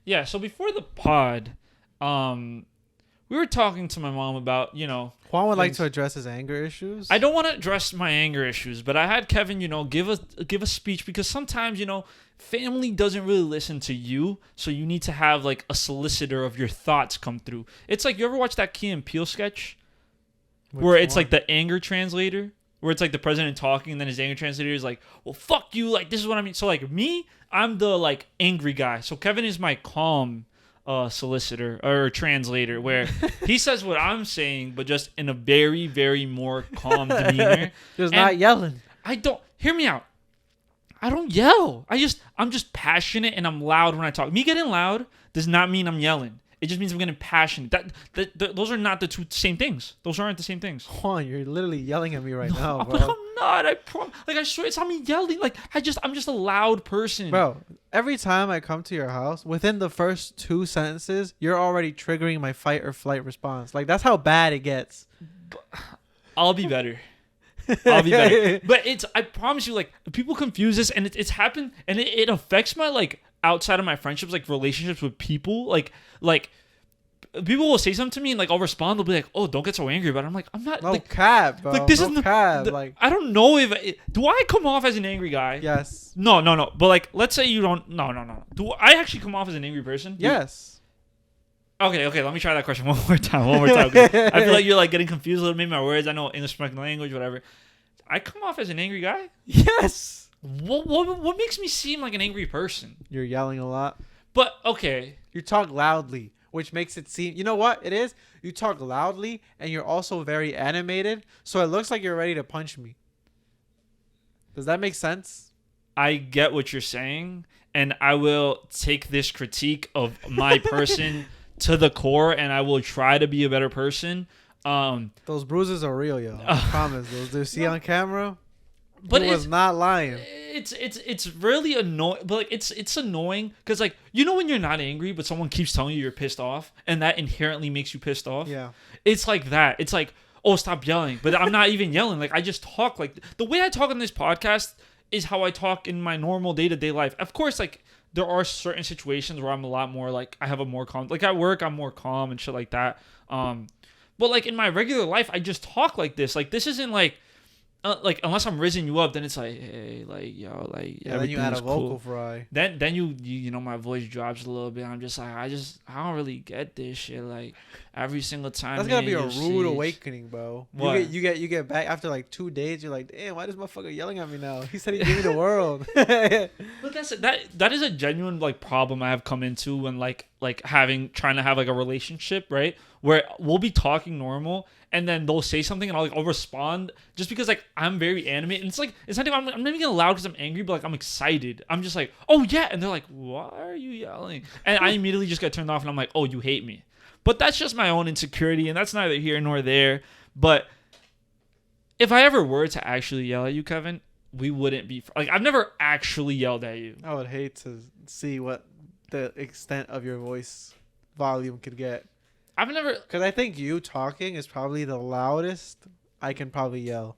Yeah, so before the pod, we were talking to my mom about, Juan would like things. to address his anger issues. I don't want to address my anger issues, but I had Kevin, give a speech because sometimes, family doesn't really listen to you, so you need to have like a solicitor of your thoughts come through. It's like, you ever watch that Key and Peele sketch where it's like the anger translator, where it's like the president talking and then his anger translator is like, well, fuck you, like this is what I mean. So like me, I'm the like angry guy. So Kevin is my calm solicitor or translator, where he says what I'm saying, but just in a very, very more calm demeanor. Just not yelling. I don't hear me out. I don't yell. I'm just passionate and I'm loud when I talk. Me getting loud does not mean I'm yelling. It just means I'm getting passionate. Those are not the two same things. Those aren't the same things. Juan, you're literally yelling at me right now, bro. But I'm not. I swear it's not me yelling. Like I'm just a loud person. Bro, every time I come to your house, within the first 2 sentences, you're already triggering my fight or flight response. Like, that's how bad it gets. I'll be better. But I promise you, like, people confuse this, and it's happened, and it affects my, like, outside of my friendships, like, relationships with people. Like people will say something to me, and, like, I'll respond. They'll be like, "Oh, don't get so angry," but I'm like, I'm not. No like, cap, bro. Like, this no is cap. Like, I don't know do I come off as an angry guy? yes. No. But like, let's say you don't. No. Do I actually come off as an angry person? Yes. Okay. Let me try that question one more time. 'Cause I feel like you're like getting confused a little bit. My words. I know English speaking language, whatever. I come off as an angry guy. Yes. What makes me seem like an angry person? You're yelling a lot. But okay. You talk loudly, which makes it seem. You know what it is? You talk loudly, and you're also very animated, so it looks like you're ready to punch me. Does that make sense? I get what you're saying, and I will take this critique of my person to the core, and I will try to be a better person. Those bruises are real, yo. I promise. Those do you see on camera? But he was not lying. It's really annoying. But like it's annoying because like when you're not angry, but someone keeps telling you you're pissed off, and that inherently makes you pissed off. Yeah. It's like that. It's like, oh, stop yelling. But I'm not even yelling. Like I just talk like the way I talk on this podcast is how I talk in my normal day-to-day life. Of course, like there are certain situations where I'm a lot more like I have a more calm. Like at work, I'm more calm and shit like that. But like in my regular life, I just talk like this. Like this isn't like unless I'm raising you up, then it's like, hey, like yo, like yeah. Then you add a vocal cool. fry. Then you my voice drops a little bit. I'm just like I don't really get this shit. Like every single time. That's gotta be a rude awakening, bro. What? You get back after like 2 days. You're like, damn, why this motherfucker yelling at me now? He said he gave me the world. But that is a genuine like problem I have come into when like trying to have like a relationship, right? Where we'll be talking normal and then they'll say something and I'll respond just because like I'm very animated. And it's like it's not even I'm not even getting loud because I'm angry, but like I'm excited. I'm just like, oh yeah, and they're like, why are you yelling? And I immediately just get turned off and I'm like, oh, you hate me. But that's just my own insecurity and that's neither here nor there. But if I ever were to actually yell at you, Kevin, we wouldn't be like I've never actually yelled at you. I would hate to see what the extent of your voice volume could get. I've never, because I think you talking is probably the loudest I can probably yell.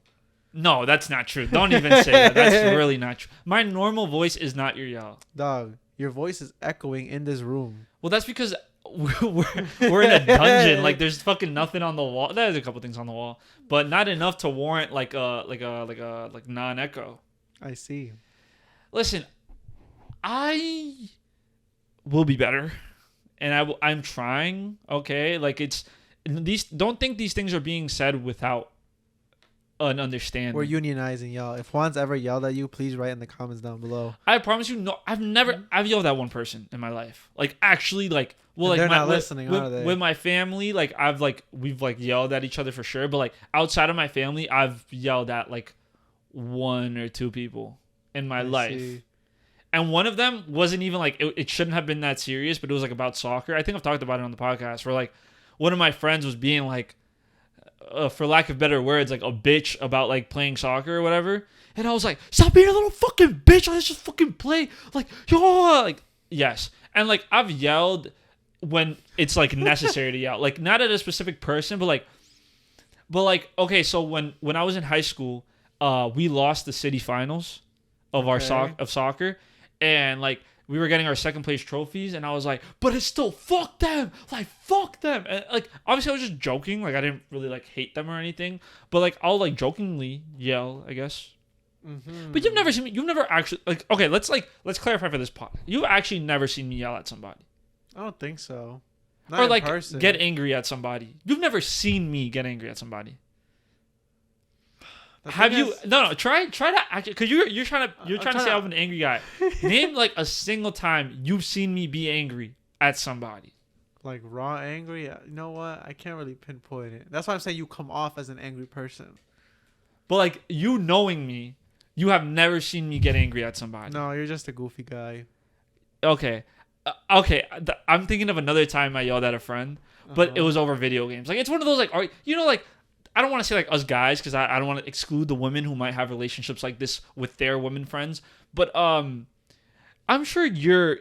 No, that's not true. Don't even say that. That's really not true. My normal voice is not your yell. Dog, your voice is echoing in this room. Well, that's because we're in a dungeon. Like there's fucking nothing on the wall. There's a couple things on the wall, but not enough to warrant like non-echo. I see. Listen, I will be better. And I'm trying, okay? Like don't think these things are being said without an understanding. We're unionizing, y'all. If Juan's ever yelled at you, please write in the comments down below. I promise you, no, I've yelled at one person in my life. Like actually, like well, like they're not listening, are they? With my family, like we've like yelled at each other for sure. But like outside of my family, I've yelled at like 1 or 2 people in my life. See. And one of them wasn't even like, it shouldn't have been that serious, but it was like about soccer. I think I've talked about it on the podcast where like one of my friends was being like, for lack of better words, like a bitch about like playing soccer or whatever. And I was like, stop being a little fucking bitch. Let's just fucking play. Like, yo, like, yes. And like, I've yelled when it's like necessary to yell. Like, not at a specific person, but like, okay, so when I was in high school, we lost the city finals of our soccer. And like we were getting our second place trophies, and I was like, but it's still fuck them, like fuck them. And like obviously I was just joking, like I didn't really like hate them or anything, but like I'll like jokingly yell, I guess. Mm-hmm. But you've never seen me. You've never actually like. Okay, let's clarify for this pod. You've actually never seen me yell at somebody I don't think so. Not or in like person. get angry at somebody. You've never seen me get angry at somebody. Have you? No. Try to act because you're trying to say I'm an angry guy. Name like a single time you've seen me be angry at somebody. Like raw angry. You know what? I can't really pinpoint it. That's why I'm saying you come off as an angry person. But like you knowing me, you have never seen me get angry at somebody. No, you're just a goofy guy. Okay. I'm thinking of another time I yelled at a friend, but it was over video games. Like it's one of those like, like I don't want to say like us guys because I don't want to exclude the women who might have relationships like this with their women friends, but I'm sure you're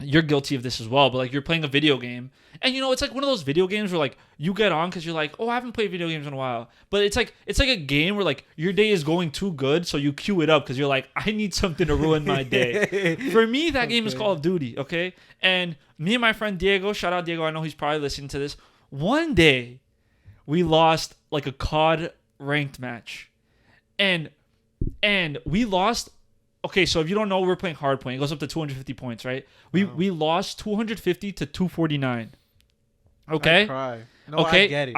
guilty of this as well. But like you're playing a video game, and it's like one of those video games where like you get on because you're like, oh, I haven't played video games in a while. But it's like a game where like your day is going too good, so you queue it up because you're like, I need something to ruin my day. For me, that game is Call of Duty, okay? And me and my friend Diego, shout out Diego, I know he's probably listening to this. One day, we lost like a COD ranked match, and we lost. Okay, so if you don't know, we're playing hardpoint. It goes up to 250 points, right? We lost 250 to 249. Okay. I cry. No, okay. I get it.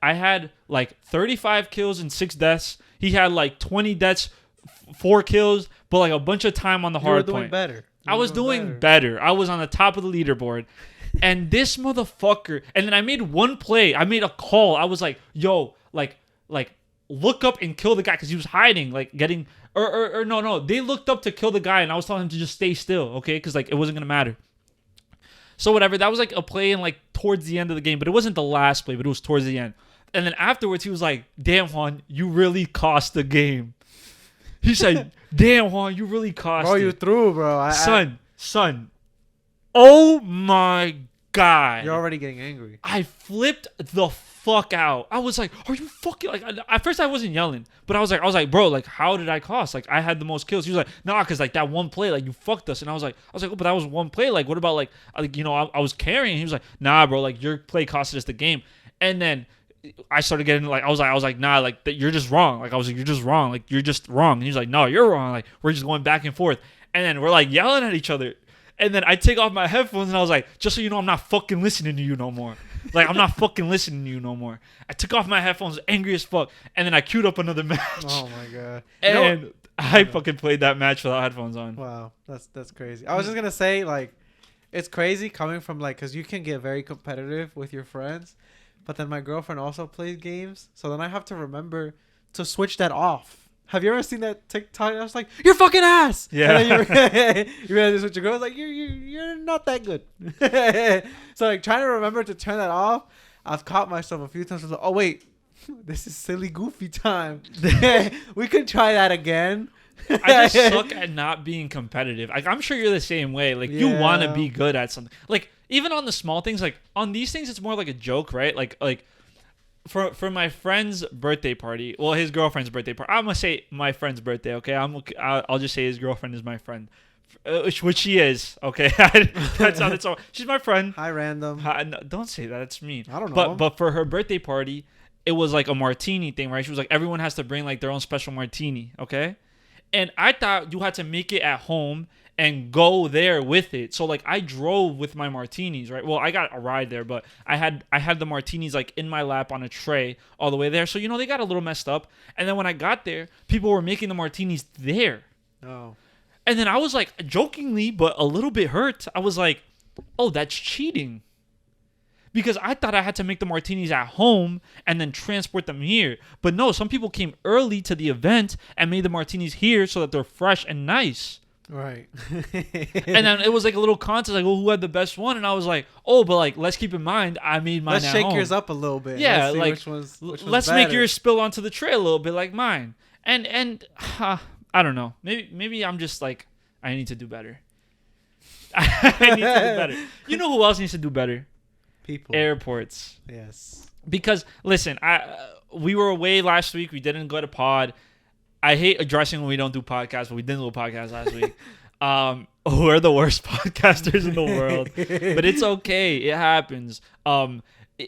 I had like 35 kills and 6 deaths. He had like 20 deaths, 4 kills, but like a bunch of time on the hardpoint. You were doing better. I was doing better. I was on the top of the leaderboard. And this motherfucker, and then I made one play. I made a call. I was like, yo, like look up and kill the guy because he was hiding, like getting, or no. They looked up to kill the guy, and I was telling him to just stay still, okay? Because like it wasn't going to matter. So whatever, that was like a play in like towards the end of the game, but it wasn't the last play, but it was towards the end. And then afterwards, he was like, damn, Juan, you really cost the game. He said, damn, Juan, you really cost it. Bro, you threw, bro. Son. Oh my God. You're already getting angry. I flipped the fuck out. I was like, are you fucking like at first I wasn't yelling, but I was like, bro, like how did I cost? Like I had the most kills. He was like, nah, cause like that one play, like you fucked us. And I was like, oh, but that was one play. Like what about like I was carrying. He was like, nah, bro, like your play costed us the game. And then I started getting like I was like, nah, like you're just wrong. Like I was like, you're just wrong. Like you're just wrong. And he's like, no, you're wrong. Like we're just going back and forth. And then we're like yelling at each other. And then I take off my headphones and I was like, just so you know, I'm not fucking listening to you no more. Like, I'm not fucking listening to you no more. I took off my headphones, angry as fuck. And then I queued up another match. Oh, my God. And I fucking played that match without headphones on. Wow. That's crazy. I was just going to say, like, it's crazy coming from, like, because you can get very competitive with your friends. But then my girlfriend also plays games. So then I have to remember to switch that off. Have you ever seen that TikTok? I was like, "You're fucking ass." Yeah. And then you realize with your girl, like, you're not that good. So like trying to remember to turn that off. I've caught myself a few times. I was like, oh wait, this is silly goofy time. We could try that again. I just suck at not being competitive. Like I'm sure you're the same way. Like you want to be good at something. Like even on the small things. Like on these things, it's more like a joke, right? Like. For my friend's birthday party, well, his girlfriend's birthday party. I'm gonna say my friend's birthday, okay? I'll just say his girlfriend is my friend, which she is, okay? That's how it's all. She's my friend. Hi, random. No, don't say that. It's mean. I don't know. But for her birthday party, it was like a martini thing, right? She was like, everyone has to bring like their own special martini, okay? And I thought you had to make it at home and go there with it. So like I drove with my martinis, right? Well, I got a ride there, but I had the martinis like in my lap on a tray all the way there. So they got a little messed up. And then when I got there, people were making the martinis there. Oh. And then I was like jokingly but a little bit hurt. I was like, "Oh, that's cheating." Because I thought I had to make the martinis at home and then transport them here. But no, some people came early to the event and made the martinis here so that they're fresh and nice. Right. And then it was like a little contest, like, well, who had the best one? And I was like, oh, but like, let's keep in mind, I made mine. Let's shake yours up a little bit. Yeah, let's like, let's make yours spill onto the tray a little bit, like mine. And I don't know. Maybe I'm just like, I need to do better. I need to do better. You know who else needs to do better? People. Airports. Yes. Because listen, we were away last week. We didn't go to pod. I hate addressing when we don't do podcasts, but we didn't do a podcast last week. We're the worst podcasters in the world, but it's okay. It happens. And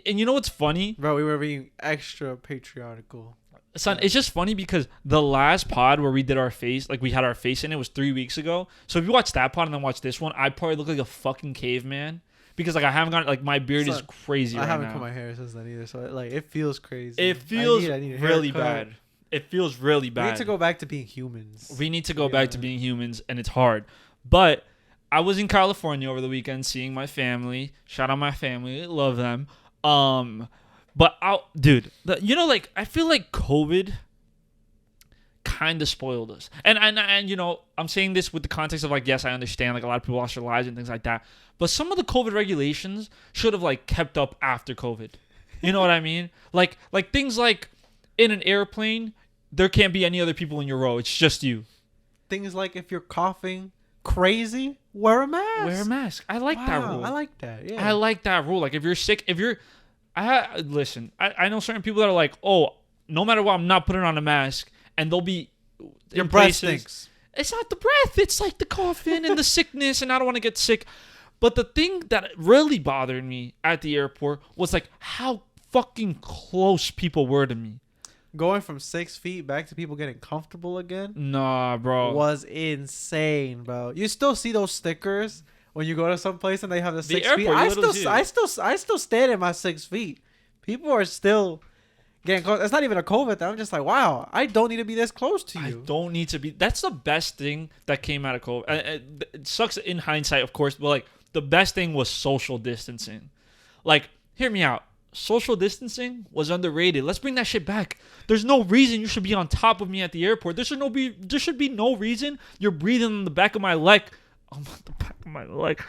you know what's funny? Bro, we were being extra patriotical. Son, it's just funny because the last pod where we did our face, like we had our face in it, was 3 weeks ago. So if you watch that pod and then watch this one, I probably look like a fucking caveman because like I haven't got like my beard is crazy right now. I haven't cut my hair since then either, so like it feels crazy. It feels I need really bad. It feels really bad. We need to go back to being humans. We need to go back to being humans, and it's hard. But I was in California over the weekend seeing my family. Shout out my family, love them. But like I feel like COVID kind of spoiled us. And you know, I'm saying this with the context of like, yes, I understand like a lot of people lost their lives and things like that. But some of the COVID regulations should have like kept up after COVID. You know what I mean? Like things like in an airplane, there can't be any other people in your row. It's just you. Things like if you're coughing crazy, wear a mask. Wear a mask. I like that rule. I like that. Yeah. I like that rule. Like if you're sick, listen, I know certain people that are like, oh, no matter what, I'm not putting on a mask, and they'll be your breath stinks. It's not the breath. It's like the coughing and the sickness, and I don't want to get sick. But the thing that really bothered me at the airport was like how fucking close people were to me. Going from 6 feet back to people getting comfortable again. Nah, bro. Was insane, bro. You still see those stickers when you go to some place and they have the 6 feet. I still stand in my 6 feet. People are still getting close. It's not even a COVID thing. I'm just like, wow, I don't need to be this close to you. I don't need to be. That's the best thing that came out of COVID. It sucks in hindsight, of course, but like the best thing was social distancing. Like, hear me out. Social distancing was underrated. Let's bring that shit back. There's no reason you should be on top of me at the airport. There should be no reason you're breathing on the back of my leg. Oh, the back of my leg.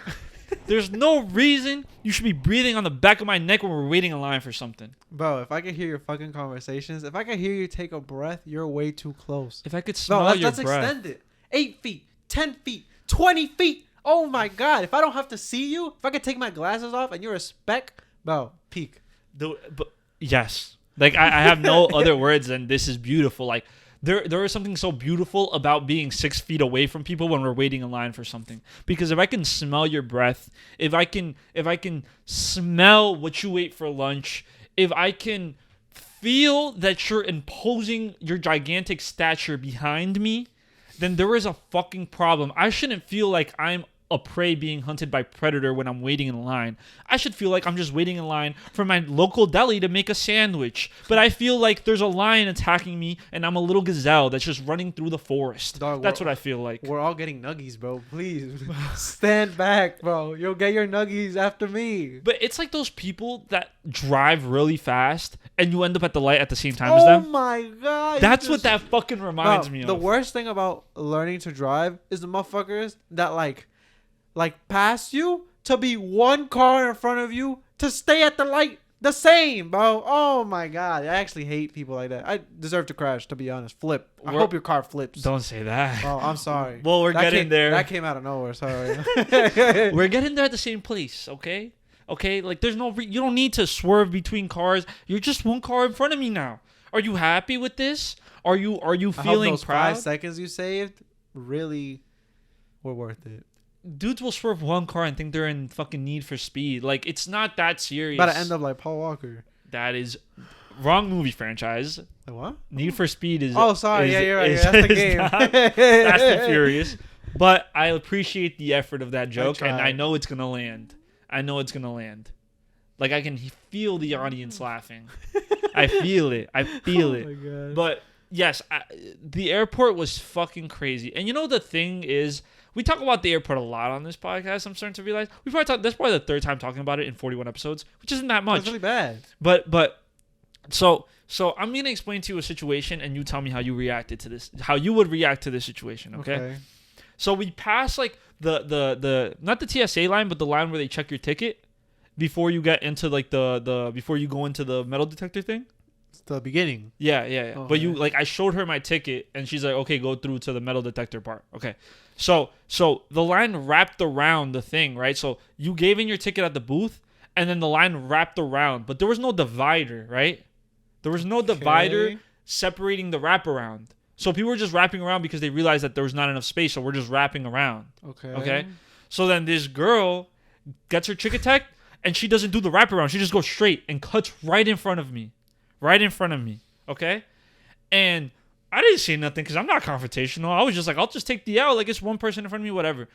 There's no reason you should be breathing on the back of my neck when we're waiting in line for something. Bro, if I could hear your fucking conversations, if I could hear you take a breath, you're way too close. If I could smell your let's breath. Extend it. 8 feet, 10 feet, 20 feet. Oh my God. If I don't have to see you, if I could take my glasses off and you're a speck, bro, peak. But yes, like I have no other words than this is beautiful. Like there is something so beautiful about being 6 feet away from people when we're waiting in line for something. Because if I can smell your breath, if I can smell what you ate for lunch, if I can feel that you're imposing your gigantic stature behind me, then there is a fucking problem. I shouldn't feel like I'm a prey being hunted by predator when I'm waiting in line. I should feel like I'm just waiting in line for my local deli to make a sandwich. But I feel like there's a lion attacking me and I'm a little gazelle that's just running through the forest. Dog, that's what I feel like. We're all getting nuggies, bro. Please stand back, bro. You'll get your nuggies after me. But it's like those people that drive really fast and you end up at the light at the same time as them. Oh my God. That's what that fucking reminds me of. The worst thing about learning to drive is the motherfuckers that like pass you to be one car in front of you to stay at the light the same, bro. Oh my God. I actually hate people like that. I deserve to crash, to be honest. Flip. I hope your car flips. Don't say that. Oh, I'm sorry. Well, we're getting there. That came out of nowhere. Sorry. We're getting there at the same place, okay? Okay? Like, there's no... you don't need to swerve between cars. You're just one car in front of me now. Are you happy with this? Are you feeling those proud? 5 seconds you saved really were worth it. Dudes will swerve one car and think they're in fucking Need for Speed. Like, it's not that serious. About to end up like Paul Walker. That is wrong movie franchise. Like what? Need for Speed is... Oh, sorry. You're right. That's the game. Fast and Furious. But I appreciate the effort of that joke, and I know it's going to land. Like, I can feel the audience laughing. I feel it. Oh my God. But, yes, the airport was fucking crazy. And you know the thing is... we talk about the airport a lot on this podcast. I'm starting to realize that's probably the 3rd time talking about it in 41 episodes, which isn't that much. That's really bad. But so I'm gonna explain to you a situation, and you tell me how you reacted to this, how you would react to this situation. Okay. So we pass like the not the TSA line, but the line where they check your ticket before you get into like the before you go into the metal detector thing. The beginning. Yeah. Oh, but you like I showed her my ticket and she's like, okay, go through to the metal detector part. Okay. So the line wrapped around the thing, right? So you gave in your ticket at the booth and then the line wrapped around, but there was no divider, right? There was no divider separating the wraparound. So people were just wrapping around because they realized that there was not enough space. So we're just wrapping around. Okay. So then this girl gets her chick attacked, and she doesn't do the wraparound. She just goes straight and cuts right in front of me. Right in front of me. Okay. And I didn't say nothing because I'm not confrontational. I was just like, I'll just take the L. Like, it's one person in front of me, whatever.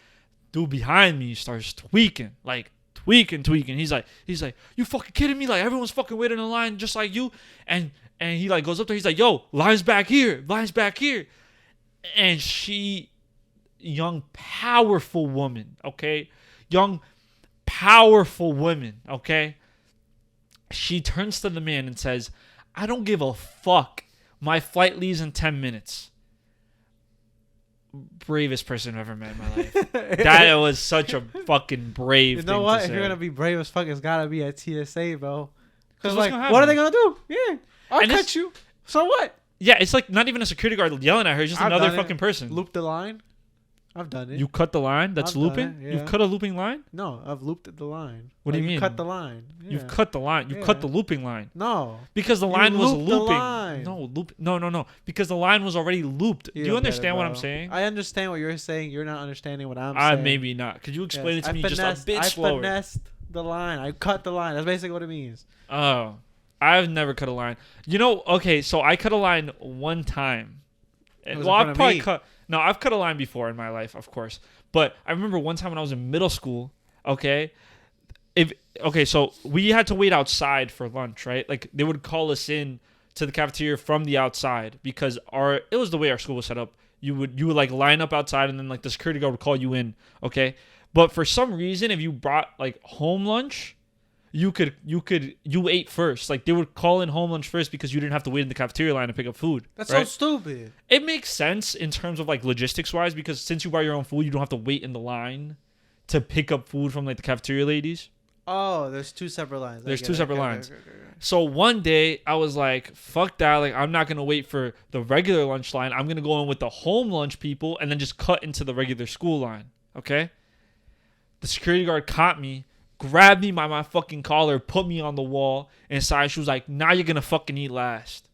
Dude behind me starts tweaking. Like, tweaking. He's like, you fucking kidding me? Like, everyone's fucking waiting in line just like you. And he like goes up there. He's like, yo, line's back here. And she, young, powerful woman, okay? Young, powerful woman, okay? She turns to the man and says, I don't give a fuck. My flight leaves in 10 minutes. Bravest person I've ever met in my life. That was such a fucking brave thing to say. You know what? If you're going to be brave as fuck, it's got to be at TSA, bro. Because, like, what are they going to do? Yeah. I'll cut you. So what? Yeah, it's like not even a security guard yelling at her. It's just another fucking person. Loop the line. I've done it. You cut the line? That's looping? Yeah. You've cut a looping line? No, I've looped the line. What do you mean? Cut the line. Yeah. You've cut the line. You cut the looping line. No. Because the line was looping. The line. No. Because the line was already looped. Do you understand what I'm saying? I understand what you're saying. You're not understanding what I'm saying. Maybe not. Could you explain it to me just a bit slower? I finessed the line. I cut the line. That's basically what it means. Oh. I've never cut a line. You know, okay, so I cut a line one time. I've cut a line before in my life, of course. But I remember one time when I was in middle school, okay? So we had to wait outside for lunch, right? Like, they would call us in to the cafeteria from the outside because it was the way our school was set up. You would like line up outside, and then like the security guard would call you in, okay? But for some reason, if you brought like home lunch, you ate first. Like, they would call in home lunch first because you didn't have to wait in the cafeteria line to pick up food. That's right? so stupid. It makes sense in terms of like logistics wise because since you buy your own food, you don't have to wait in the line to pick up food from like the cafeteria ladies. Oh, there's two separate lines. There's two separate lines. Okay. So one day I was like, fuck that. Like, I'm not going to wait for the regular lunch line. I'm going to go in with the home lunch people and then just cut into the regular school line. Okay. The security guard caught me, grabbed me by my fucking collar, put me on the wall inside. She was like, now you're going to fucking eat last.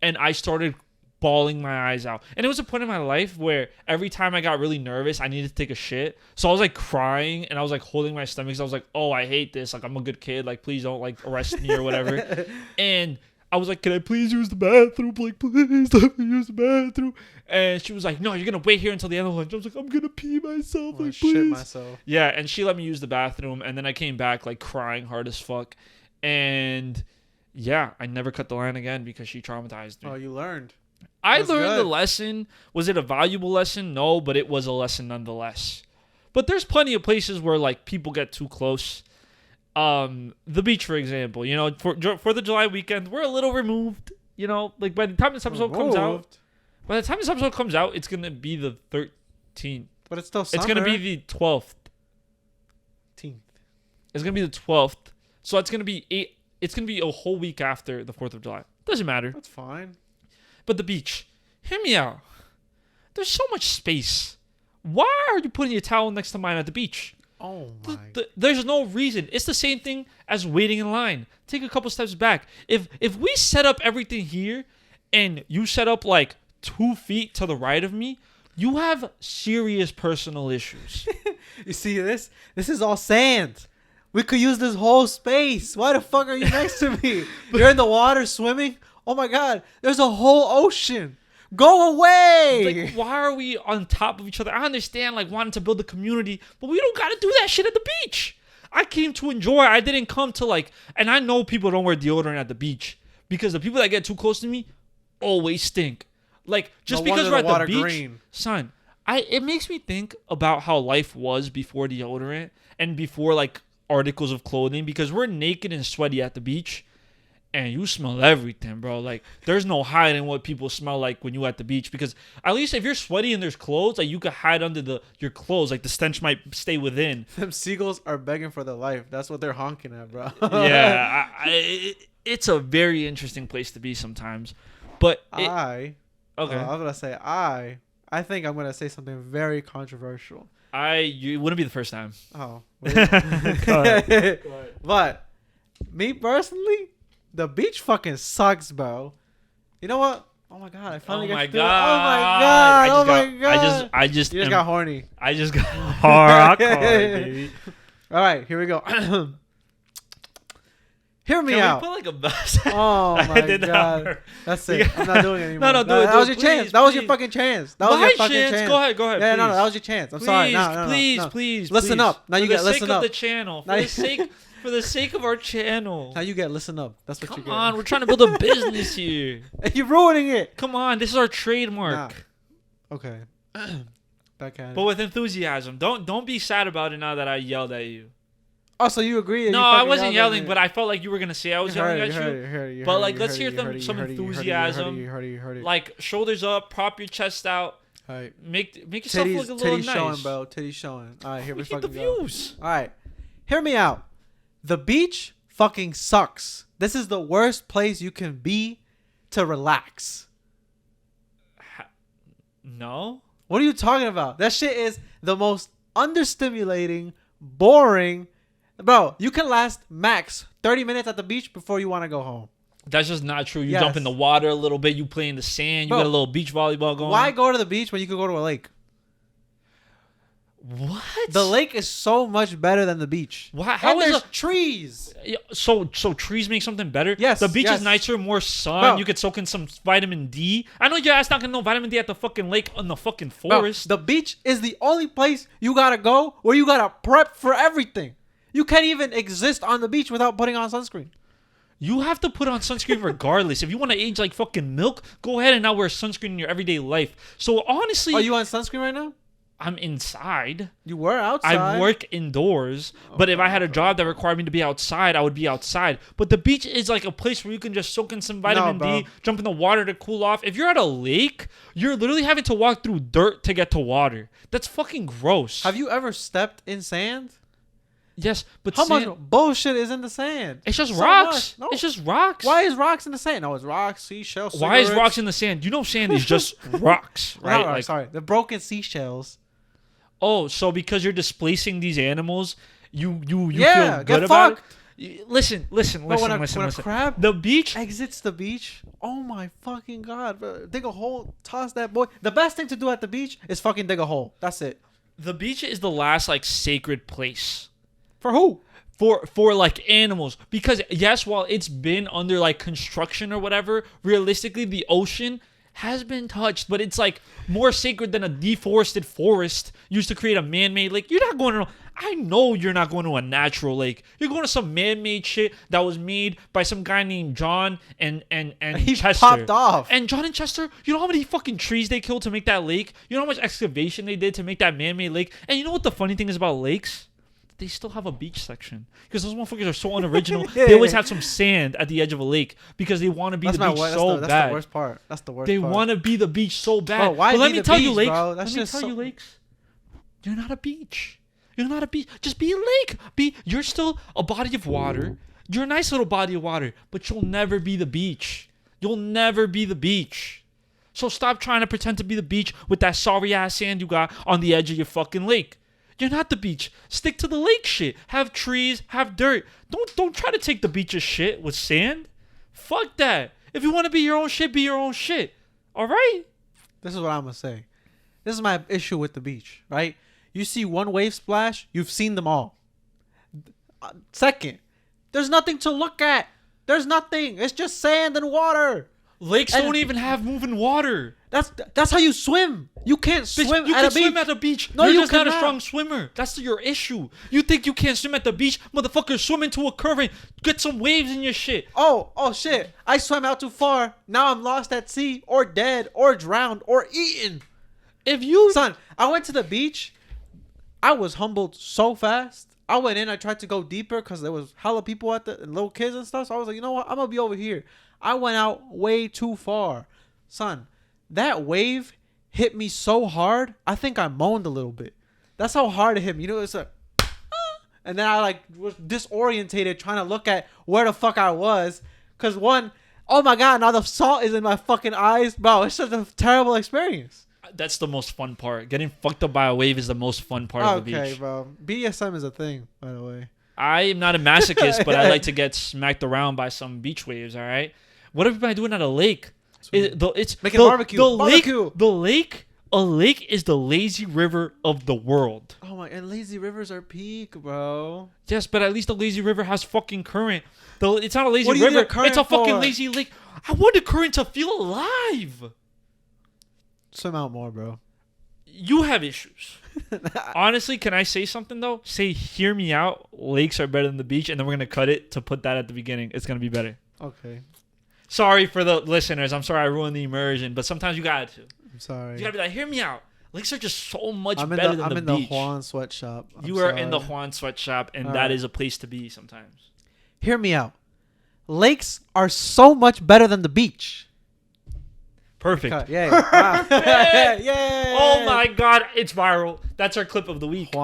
And I started bawling my eyes out. And it was a point in my life where every time I got really nervous, I needed to take a shit. So I was like crying and I was like holding my stomach. I was like, oh, I hate this. Like, I'm a good kid. Like, please don't like arrest me or whatever. And I was like, can I please use the bathroom? Like, please let me use the bathroom. And she was like, no, you're going to wait here until the end of lunch. I was like, I'm going to pee myself. Like, please. Shit myself. Yeah. And she let me use the bathroom. And then I came back like crying hard as fuck. And yeah, I never cut the line again because she traumatized me. Oh, you learned. I learned the lesson. Was it a valuable lesson? No, but it was a lesson nonetheless. But there's plenty of places where like people get too close. The beach, for example, you know, for the July weekend, we're a little removed. You know, like by the time this episode comes out, it's gonna be the 13th. But it's still summer. It's gonna be the 12th. It's gonna be the 12th. So it's gonna be It's gonna be a whole week after the 4th of July. Doesn't matter. That's fine. But the beach, hear me out. There's so much space. Why are you putting your towel next to mine at the beach? Oh my. There's no reason. It's the same thing as waiting in line. Take a couple steps back. If we set up everything here and you set up like 2 feet to the right of me, you have serious personal issues. You see this? This is all sand. We could use this whole space. Why the fuck are you next to me? You're in the water swimming? Oh my God, there's a whole ocean. Go away. Like, why are we on top of each other? I understand like wanting to build a community, but we don't got to do that shit at the beach. I came to enjoy. I didn't come to like, and I know people don't wear deodorant at the beach because the people that get too close to me always stink. Like, just because we're at the beach, green. Son, it makes me think about how life was before deodorant and before like articles of clothing because we're naked and sweaty at the beach. And you smell everything, bro. Like, there's no hiding what people smell like when you at the beach. Because at least if you're sweaty and there's clothes, like, you could hide under your clothes. Like, the stench might stay within. Them seagulls are begging for their life. That's what they're honking at, bro. Yeah. It's a very interesting place to be sometimes. But okay. I was going to say, I think I'm going to say something very controversial. You wouldn't be the first time. Oh. Go ahead. But me personally, the beach fucking sucks, bro. You know what? Oh my god! I Oh finally my get to do it. god! Oh my god! I just You just got horny. I just got hard, baby. All right, here we go. Hear me Can out. we put like a bus? Oh I my did god! that. That's it. I'm not doing it anymore. No, do it. That was your please, chance. That was your please. fucking chance. That was My your fucking chance. Go ahead. Yeah, please. no, that was your chance. I'm sorry. No, Please. Listen up. Now you get listen For the sake up. of the channel. For the sake of our channel. Now you get listen up. That's what you get. Come on, we're trying to build a business here. You're ruining it. Come on, this is our trademark. Nah. Okay. Backhand. But with enthusiasm. Don't be sad about it now that I yelled at you. Oh, so you agree? That No, you I fucking wasn't yelled at yelling, me. but I felt like you were gonna say I was yelling at you. But like, let's hear some enthusiasm. You heard it. Like shoulders up, prop your chest out. All right. Make yourself look a little titties nice. showing, bro. Titties showing. All right, here we We get the fucking go. views. All right, hear me out. The beach fucking sucks. This is the worst place you can be to relax. No. What are you talking about? That shit is the most understimulating, boring. Bro, you can last max 30 minutes at the beach before you want to go home. That's just not true. You Yes. jump in the water a little bit. You play in the sand. You Bro, got a little beach volleyball going. Why go to the beach when you could go to a lake? What? The lake is so much better than the beach. Why? How And is there's a trees. so trees make something better? Yes, The beach yes. is nicer, more sun. Bro. You could soak in some vitamin D. I know your ass not gonna know vitamin D at the fucking lake in the fucking Bro, forest. the beach is the only place you gotta go where you gotta prep for everything. You can't even exist on the beach without putting on sunscreen. You have to put on sunscreen regardless. If you want to age like fucking milk, go ahead and now wear sunscreen in your everyday life. So honestly, Are you on sunscreen right now? I'm inside. You were outside. I work indoors, but if I had a job that required me to be outside, I would be outside. But the beach is like a place where you can just soak in some vitamin bro. D, jump in the water to cool off. If you're at a lake, you're literally having to walk through dirt to get to water. That's fucking gross. Have you ever stepped in sand? Yes, but How sand, much bullshit is in the sand? it's just So rocks. much. No. It's just rocks. Why is rocks in the sand? No, it's rocks, seashells. Why is cigarettes. rocks in the sand? You know sand is just rocks, No, right? no, Like, sorry, the broken seashells. oh, so because you're displacing these animals, you Yeah, feel get good about fucked. it? Listen. But when a crab The beach. exits the beach, oh my fucking god, bro. Dig a hole, toss that boy. The best thing to do at the beach is fucking dig a hole. That's it. The beach is the last like sacred place For who? for like animals, because yes, while it's been under like construction or whatever, realistically the ocean has been touched, but it's like more sacred than a deforested forest used to create a man-made lake. You're not going to. I know you're not going to a natural lake. You're going to some man-made shit that was made by some guy named John and He Chester. popped off. And John and Chester, you know how many fucking trees they killed to make that lake? You know how much excavation they did to make that man-made lake? And you know what the funny thing is about lakes? They still have a beach section because those motherfuckers are so unoriginal. They always have some sand at the edge of a lake because they want to be the beach so bad. That's the worst part. That's the worst They part. want to be the beach so bad. Bro, why but let be me the tell you, beach, lakes. bro? That's Let me just tell so- you, lakes. You're not a beach. You're not a beach. Just be a lake. You're still a body of water. You're a nice little body of water, but you'll never be the beach. You'll never be the beach. So stop trying to pretend to be the beach with that sorry ass sand you got on the edge of your fucking lake. You're not the beach. Stick to the lake shit. Have trees, have dirt. Don't try to take the beach's shit with sand. Fuck that. If you want to be your own shit, be your own shit. All right? This is what I'm gonna say. This is my issue with the beach, right? You see one wave splash, you've seen them all. Second, there's nothing to look at. There's nothing. It's just sand and water. Lakes And- don't even have moving water. That's how you swim. You can't Bitch, swim you at can a beach. swim at the beach. No, You're you just not a cannot. strong swimmer. That's your issue. You think you can't swim at the beach? Motherfucker, swim into a current. Get some waves in your shit. Oh shit. I swam out too far. Now I'm lost at sea or dead or drowned or eaten. If you... Son, I went to the beach. I was humbled so fast. I went in. I tried to go deeper because there was hella people at the and little kids and stuff. So I was like, you know what? I'm going to be over here. I went out way too far. Son, that wave hit me so hard. I think I moaned a little bit. That's how hard it hit me. You know, it's like... And then I like was disorientated trying to look at where the fuck I was. Because one, oh my God, now the salt is in my fucking eyes. Bro, it's such a terrible experience. That's the most fun part. Getting fucked up by a wave is the most fun part of the beach. Okay, bro. BDSM is a thing, by the way. I am not a masochist, but I like to get smacked around by some beach waves, all right? What if I doing at a lake? It's Making barbecue. The lake. Barbecue. The lake. A lake is the lazy river of the world. Oh my! And lazy rivers are peak, bro. Yes, but at least the lazy river has fucking current. It's not a lazy What do you need river. a current It's a fucking for? lazy lake. I want the current to feel alive. Swim out more, bro. You have issues. Honestly, can I say something though? Say, hear me out. Lakes are better than the beach, and then we're gonna cut it to put that at the beginning. It's gonna be better. Okay. Sorry for the listeners. I'm sorry I ruined the immersion, but sometimes you got to. I'm sorry. You gotta be like, hear me out. Lakes are just so much I'm better than the I'm beach. in the Juan sweatshop. You are in the Juan sweatshop, and that is a place to be sometimes. Hear me out. Lakes are so much better than the beach. Perfect. Yay. Wow. Yay. Oh my God, it's viral. That's our clip of the week.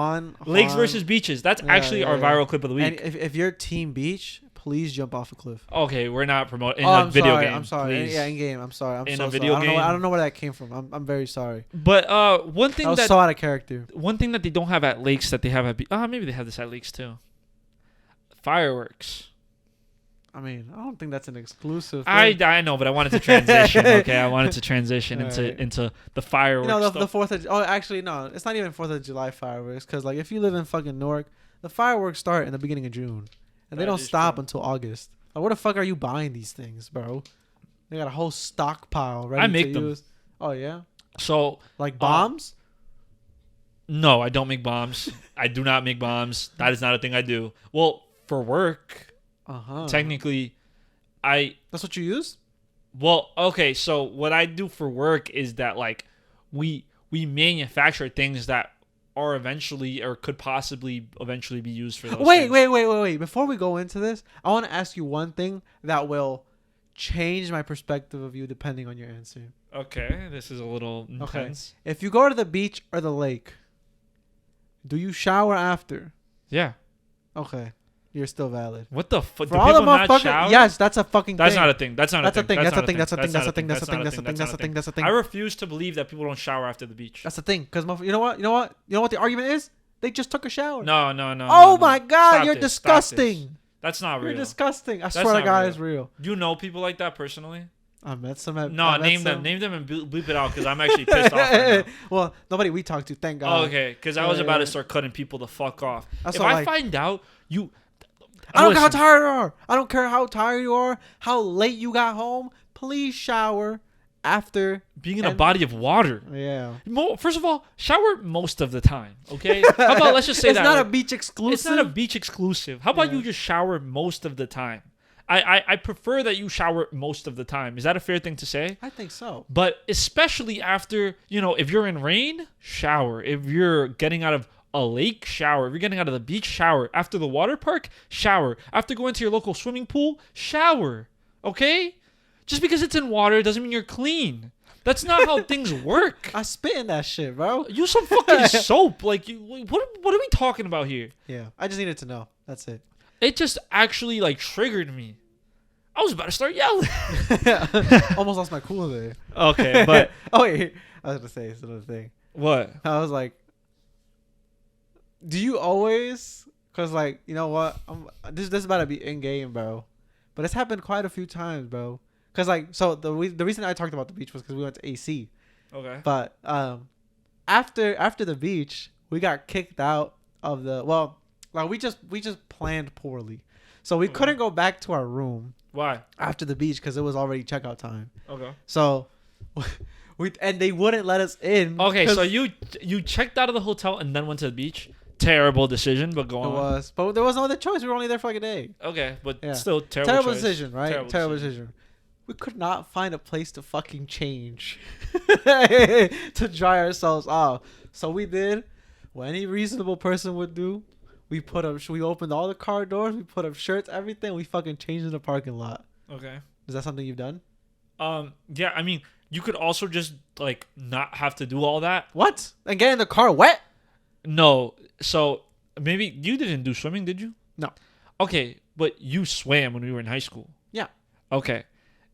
Lakes versus beaches. That's actually our viral clip of the week. And if you're team beach, please jump off a cliff. Okay, we're not promoting I'm a video sorry, game. I'm sorry. Please. Yeah, in game. I'm sorry. I'm In so a video sorry. game. I don't know where that came from. I'm very sorry. But one thing I was that so out of character. one thing that they don't have at lakes that they have at maybe they have this at lakes too. Fireworks. I mean, I don't think that's an exclusive thing. I know, but I wanted to transition. Okay, I wanted to transition Right. into the fireworks. You know, the stuff. 4th of... Oh, actually, no. It's not even 4th of July fireworks. Because, like, if you live in fucking Newark, the fireworks start in the beginning of June. And they That don't is stop true. until August. Like, where the fuck are you buying these things, bro? They got a whole stockpile ready I make to them. use. Oh, yeah? So Like bombs? no, I don't make bombs. I do not make bombs. That is not a thing I do. Well, for work, Uh-huh. technically, That's what you use? well, okay. So what I do for work is that like we manufacture things that are eventually or could possibly eventually be used for those. Wait. things. Before we go into this, I want to ask you one thing that will change my perspective of you depending on your answer. Okay, this is a little Okay. intense. If you go to the beach or the lake, do you shower after? Yeah. Okay. You're still valid. What the fuck? For Do all the people not motherfuckers, shower? yes, that's a fucking That's thing. not a thing. That's not That's a a thing. thing. That's a thing. not That's a thing. That's a thing. That's a not thing. That's a thing. That's a thing. I refuse to believe that people don't shower after the beach. That's the thing. Because you know what? You know what the argument is? They just took a shower. No. Oh my God, Stop you're this. Stop this. disgusting. That's not You're real. disgusting. I That's swear to not God, real. it's real. Do you know people like that personally? I met some. No, name them and bleep it out because I'm actually pissed off right now. Well, nobody we talked to, thank God. Oh, okay, because I was about to start cutting people the fuck off. That's If what, I like- find out you, I don't care how Listen, tired you are. I don't care how tired you are, how late you got home. Please shower after. being in a body of water. Yeah. First of all, shower most of the time. Okay, how about let's just say It's that not a like, beach exclusive. it's not a beach exclusive. How about Yeah. you just shower most of the time? I prefer that you shower most of the time. Is that a fair thing to say? I think so. But especially after, if you're in rain, shower. If you're getting out of a lake, shower. If you're getting out of the beach, shower. After the water park, shower. After going to your local swimming pool, shower. Okay? Just because it's in water doesn't mean you're clean. That's not how things work. I spit in that shit, bro. Use some fucking soap. Like, what are we talking about here? Yeah. I just needed to know. That's it. It just actually, like, triggered me. I was about to start yelling. Almost lost my cool there. Okay, but... Oh, wait. I was going to say it's another thing. What? I was like, do you always, because like, you know what, this is about to be in game, bro, but it's happened quite a few times, bro, because like, so the reason I talked about the beach was because we went to AC, Okay. but after the beach we got kicked out of the, well, like we just planned poorly, so we couldn't go back to our room Why? after the beach because it was already checkout time, Okay. so and they wouldn't let us in. Okay, so you checked out of the hotel and then went to the beach. Terrible decision, but go It on. was, but there was no other choice. We were only there for like a day. Okay, but Yeah. still terrible. Terrible choice. decision, right? Terrible Terrible decision. decision. We could not find a place to fucking change to dry ourselves off. So we did what any reasonable person would do. We opened all the car doors. We put up shirts, everything. We fucking changed in the parking lot. Okay. Is that something you've done? Yeah, I mean, you could also just like not have to do all that. What? And get in the car wet? No, so maybe you didn't do swimming, did you? No. Okay, but you swam when we were in high school. Yeah. Okay.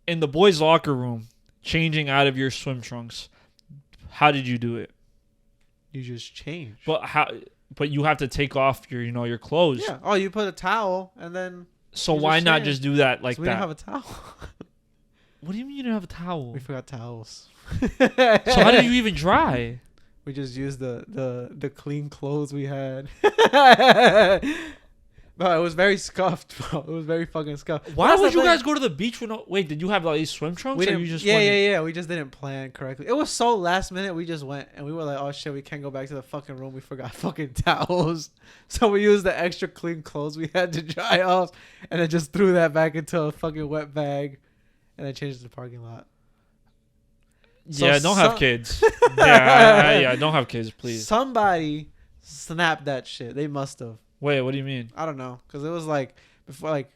In the boys' locker room, changing out of your swim trunks. How did you do it? You just change. But you have to take off your clothes. Yeah. Oh, you put a towel and then. So You why just not change. just do that like So we that? didn't have a towel. What do you mean you didn't have a towel? We forgot towels. So how did you even dry? We just used the clean clothes we had. Bro, it was very scuffed, bro. It was very fucking scuffed. Why would you guys go to the beach with no... Wait, did you have like these swim trunks? We or didn't, you just yeah. We just didn't plan correctly. It was so last minute. We just went and we were like, oh shit, we can't go back to the fucking room. We forgot fucking towels. So we used the extra clean clothes we had to dry off and then just threw that back into a fucking wet bag and then changed the parking lot. Yeah, don't have kids. Yeah, don't have kids, please. Somebody snapped that shit. They must have. Wait, what do you mean? I don't know, cause it was like before, like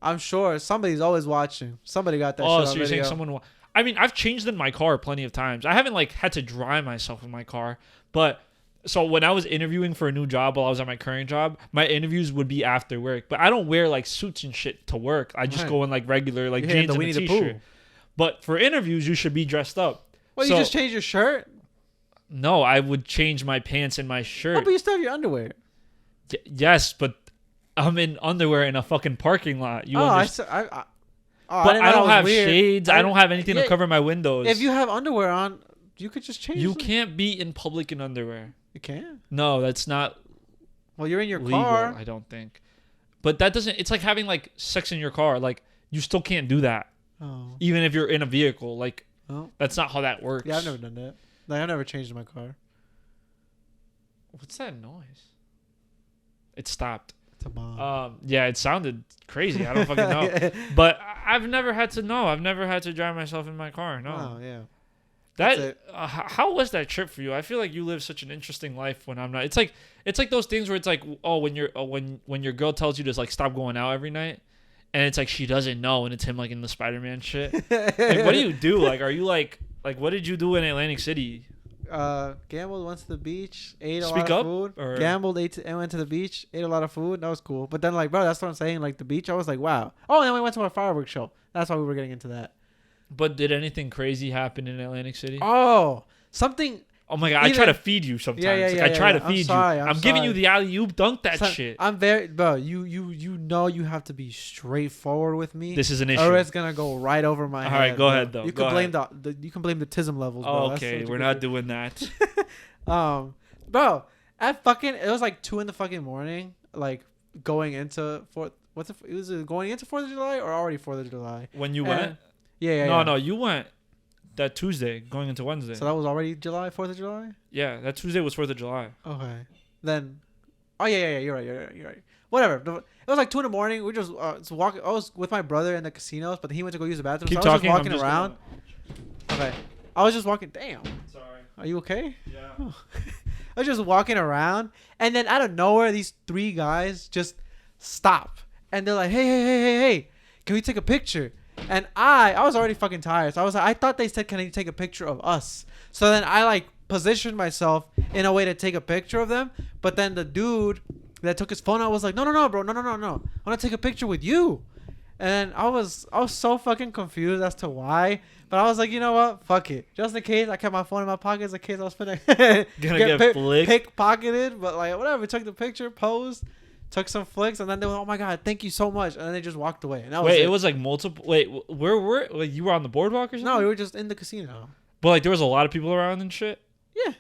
I'm sure somebody's always watching. Somebody got that. Oh, shit so on you're video. saying someone? I mean, I've changed in my car plenty of times. I haven't like had to dry myself in my car, but so when I was interviewing for a new job while I was at my current job, my interviews would be after work. But I don't wear like suits and shit to work. I just go in like regular like jeans and a t-shirt. But for interviews, you should be dressed up. Well, you just change your shirt? No, I would change my pants and my shirt. Oh, but you still have your underwear. Yes, but I'm in underwear in a fucking parking lot. You but I don't have shades. I don't have anything to cover my windows. If you have underwear on, you could just change. You can't be in public in underwear. You can. No, that's not. Well, you're in your legal, car. I don't think. But that doesn't. It's like having like sex in your car. Like you still can't do that. Oh. Even if you're in a vehicle, like Oh. that's not how that works. Yeah, I've never done that. Like I've never changed in my car. What's that noise? It stopped. It's a bomb. Yeah, it sounded crazy. I don't fucking know. But I've never had to know. I've never had to drive myself in my car. No. Oh yeah. That how was that trip for you? I feel like you live such an interesting life when I'm not. It's like those things where it's like, oh, when you're when your girl tells you to like stop going out every night, and it's like she doesn't know, and it's him like in the Spider-Man shit. Like, what do you do? Like, are you like what did you do in Atlantic City? Gambled, went to the beach, ate a Speak lot of up, food. or? Gambled, and went to the beach, ate a lot of food. That was cool. But then, like, bro, that's what I'm saying. Like the beach, I was like, wow. Oh, and then we went to a fireworks show. That's why we were getting into that. But did anything crazy happen in Atlantic City? Oh, something. Oh my god, I try to feed you sometimes. I try to feed you. I'm giving you the alley-oop, dunk that shit. I'm very, bro. You know you have to be straightforward with me. This is an issue, or it's gonna go right over my head. All right, go ahead though. You can blame you can blame the tism levels. Bro. Oh, okay, we're not doing that. Bro, it was like 2 in the fucking morning. Like going into going into 4th of July or already 4th of July? When you went? Yeah. No, you went that Tuesday going into Wednesday. So that was already 4th of July? Yeah, that Tuesday was 4th of July. Okay. Then, oh yeah, you're right. Whatever. It was like 2 in the morning. We just walking. I was with my brother in the casinos, but he went to go use the bathroom. Keep so I was talking. just walking around. Okay. I was just walking. Damn. Sorry. Are you okay? Yeah. I was just walking around, and then out of nowhere, these 3 guys just stop, and they're like, "Hey, can we take a picture?" And I was already fucking tired, so I thought they said, "Can you take a picture of us?" So then I like positioned myself in a way to take a picture of them, but then the dude that took his phone out was like, "No, bro, no. I want to take a picture with you." And I was so fucking confused as to why, but I was like, you know what? Fuck it. Just in case, I kept my phone in my pocket in case I was finna get pickpocketed. But like, whatever. We took the picture, posed, took some flicks, and then they were, oh my god, thank you so much. And then they just walked away. And that was it was like multiple. Wait, where were like, you were on the boardwalk or something? No, we were just in the casino. But like there was a lot of people around and shit. Yeah.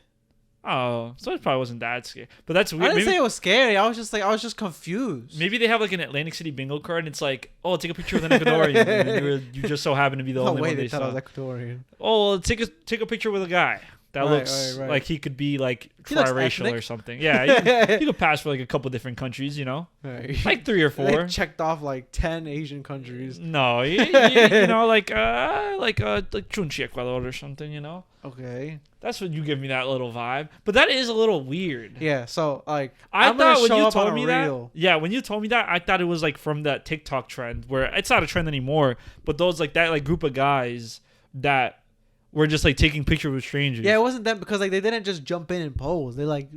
Oh, so it probably wasn't that scary. But that's weird. I didn't say it was scary. I was just confused. Maybe they have like an Atlantic City bingo card, and it's like, oh, take a picture with an Ecuadorian, and you just so happen to be the only one they thought saw. I was Ecuadorian. Oh, well, take a picture with a guy that looks like he could be like triracial or something. Yeah, you could pass for like a couple different countries, you know, like 3 or 4. They checked off like 10 Asian countries. No, you know, like Chunchi, Ecuador or something, you know. Okay. That's what you give me that little vibe. But that is a little weird. Yeah, so like I thought when you told me that. Yeah, when you told me that, I thought it was like from that TikTok trend where it's not a trend anymore, but those like that like group of guys that were just like taking pictures with strangers. Yeah, it wasn't them because like they didn't just jump in and pose. They like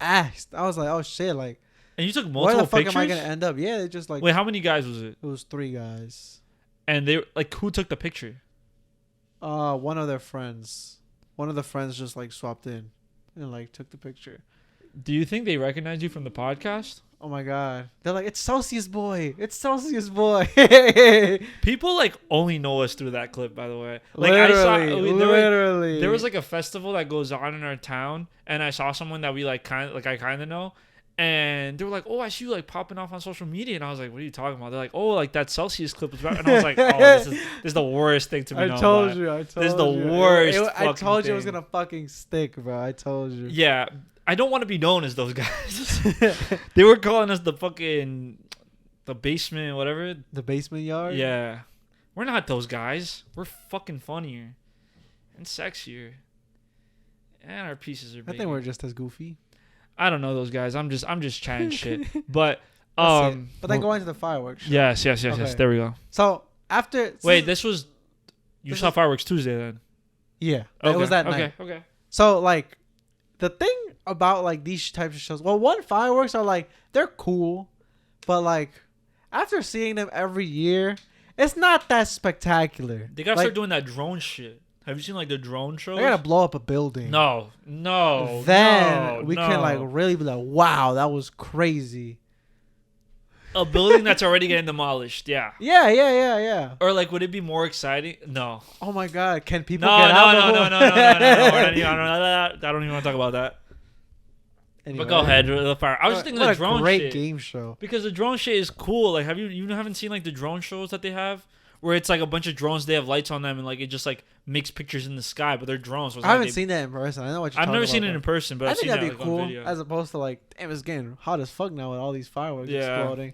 asked. I was like, "Oh shit, like and you took multiple pictures? Where the fuck am I going to end up?" Yeah, they just like wait, how many guys was it? It was 3 guys. And they like who took the picture? One of their friends. One of the friends just like swapped in and like took the picture. Do you think they recognized you from the podcast? Oh my god. They're like, it's Celsius boy. It's Celsius boy. People like only know us through that clip, by the way. Like literally. there was like a festival that goes on in our town, and I saw someone that we like kind of know, and they were like, "Oh, I see you like popping off on social media," and I was like, "What are you talking about?" They're like, "Oh, like that Celsius clip was," and I was like, "Oh, this is the worst thing to be known." I told by. you. This is the worst. I told you it was thing. gonna fucking stick, bro. I told you. Yeah, I don't want to be known as those guys. They were calling us the basement, whatever. The basement yard. Yeah, we're not those guys. We're fucking funnier and sexier, and our pieces are bigger. I think we're just as goofy. I don't know those guys. I'm just chatting shit. But But then go into the fireworks show. Yes. Okay. There we go. So after This was you saw fireworks Tuesday then. Yeah, Okay. it was that night. Okay. So like, the thing about like these types of shows, well, one, fireworks are like, they're cool, but like after seeing them every year, it's not that spectacular. They gotta like, start doing that drone shit. Have you seen like the drone shows? They gotta blow up a building. No. Then we can like really be like, wow, that was crazy. A building that's already getting demolished. Yeah. Yeah. Or like, would it be more exciting? No. Oh my god, can people No. get out? We're not even- I don't even want to talk about that. Anyway. But go ahead. The fire. I was just thinking the drone great shit. game show. Because the drone shit is cool. Like, you haven't seen like the drone shows that they have, where it's like a bunch of drones, they have lights on them, and like it just like makes pictures in the sky, but they're drones. So I haven't seen that in person. I know what you're I've talking never about, seen it in person, but I I've think seen that'd that be like, on cool video. as opposed to like, damn, it's getting hot as fuck now with all these fireworks Yeah. exploding.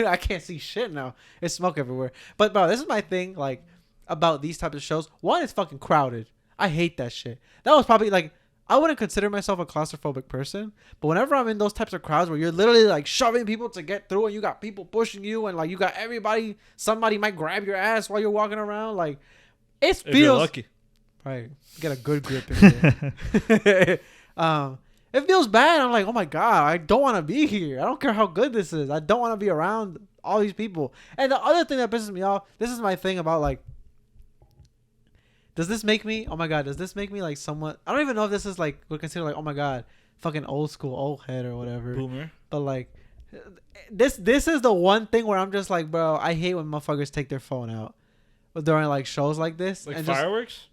I can't see shit now. It's smoke everywhere. But bro, this is my thing like about these types of shows. One, it's fucking crowded. I hate that shit. That was probably like, I wouldn't consider myself a claustrophobic person, but whenever I'm in those types of crowds where you're literally like shoving people to get through and you got people pushing you and like you got somebody might grab your ass while you're walking around, like it feels, if you're lucky. right, get a good grip in there. It feels bad. I'm like, oh my god, I don't want to be here. I don't care how good this is. I don't want to be around all these people. And the other thing that pisses me off, this is my thing about like, does this make me like somewhat, I don't even know if this is like, we're considered like, oh my god, fucking old school, old head or whatever. Boomer. But like, this is the one thing where I'm just like, bro, I hate when motherfuckers take their phone out during like shows like this. Like and fireworks?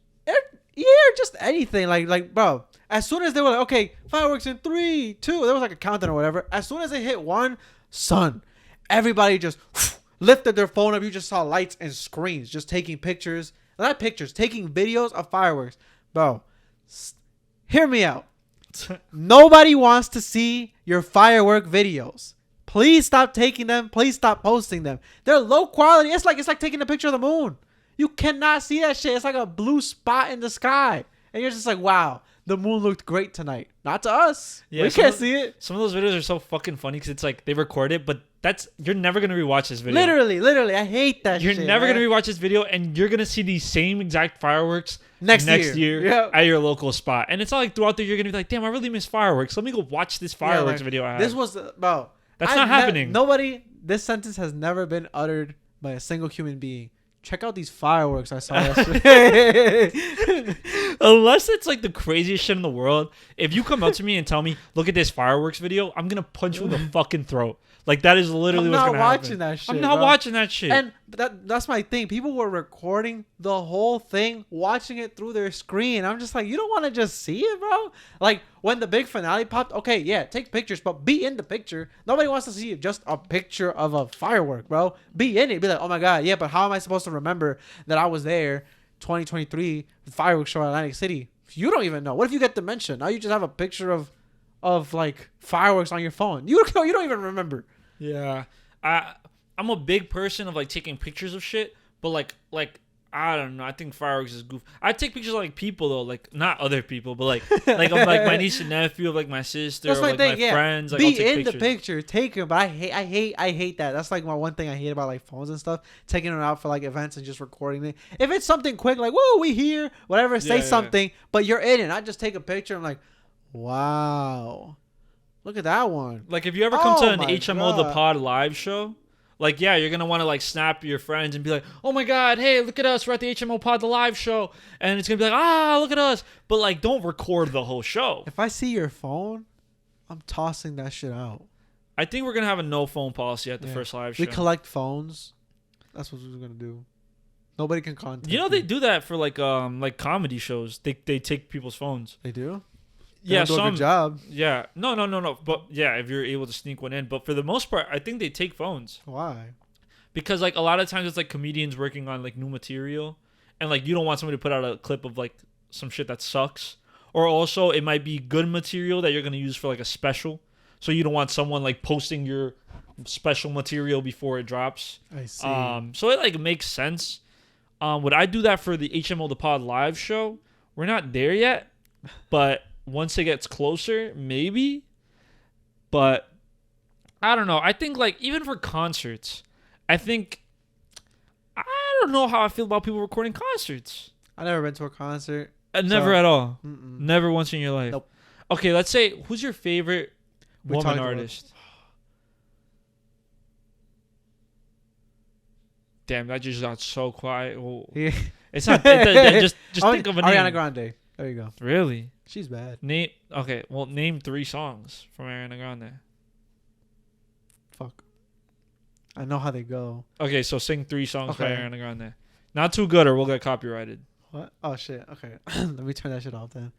Yeah, just anything. Like, bro, as soon as they were like, okay, fireworks in 3, 2, there was like a countdown or whatever. As soon as they hit 1, son, everybody just lifted their phone up. You just saw lights and screens just taking pictures. Not pictures, taking videos of fireworks. Bro, hear me out. Nobody wants to see your firework videos. Please stop taking them. Please stop posting them. They're low quality. It's like taking a picture of the moon. You cannot see that shit. It's like a blue spot in the sky. And you're just like, wow, the moon looked great tonight. Not to us. Yeah, we can't see it. Some of those videos are so fucking funny because it's like they record it, but you're never going to rewatch this video. Literally. I hate that shit. You're never going to rewatch this video, and you're going to see these same exact fireworks next year at your local spot. And it's not like throughout the year you're going to be like, damn, I really miss fireworks. Let me go watch this fireworks video I have. This was, bro. That's not happening. This sentence has never been uttered by a single human being. Check out these fireworks I saw yesterday. Unless it's like the craziest shit in the world. If you come up to me and tell me, look at this fireworks video, I'm going to punch you in the fucking throat. Like, that is literally what's going to happen. I'm not watching that shit. And that's my thing. People were recording the whole thing, watching it through their screen. I'm just like, you don't want to just see it, bro? Like, when the big finale popped, okay, yeah, take pictures, but be in the picture. Nobody wants to see just a picture of a firework, bro. Be in it. Be like, oh my God, yeah, but how am I supposed to remember that I was there 2023 fireworks show in Atlantic City? You don't even know. What if you get dementia? Now you just have a picture of like fireworks on your phone. You don't even remember. Yeah, I'm a big person of like taking pictures of shit, but like I don't know. I think fireworks is goof. I take pictures of like people though, like not other people, but like of like my niece and nephew, of like my sister, that's or my like thing, my friends. Like, be I'll take in pictures. the picture, take them. But I hate that. That's like my one thing I hate about like phones and stuff. Taking them out for like events and just recording it. If it's something quick, like whoa, we here, whatever, say something. But you're in it. I just take a picture. I'm like, wow. Look at that one. Like, if you ever come to an HMO The Pod live show, like, yeah, you're going to want to, like, snap your friends and be like, oh, my God, hey, look at us. We're at the HMO Pod The live show. And it's going to be like, look at us. But, like, don't record the whole show. If I see your phone, I'm tossing that shit out. I think we're gonna have a no phone policy at the first live show. We collect phones. That's what we're gonna do. Nobody can contact. You know they do that for like comedy shows. They take people's phones. They do. Yeah, do a good job. Yeah, no. But yeah, if you're able to sneak one in. But for the most part, I think they take phones. Why? Because like a lot of times it's like comedians working on like new material, and like you don't want somebody to put out a clip of like some shit that sucks, or also it might be good material that you're gonna use for like a special. So you don't want someone like posting your special material before it drops. I see. So it like makes sense. Would I do that for the HMO the Pod live show? We're not there yet, but once it gets closer, maybe. But I don't know. I think like even for concerts, I don't know how I feel about people recording concerts. I never been to a concert. Never at all. Mm-mm. Never once in your life. Nope. Okay, let's say who's your favorite woman artist? Damn, that just got so quiet. Well, Yeah. it's not. Just think of a name. Ariana Grande. There you go. Really? She's bad. Name. Okay. Well, name 3 songs from Ariana Grande. Fuck. I know how they go. Okay, so sing 3 songs by Okay. Ariana Grande. Not too good, or we'll get copyrighted. What? Oh shit. Okay. Let me turn that shit off then.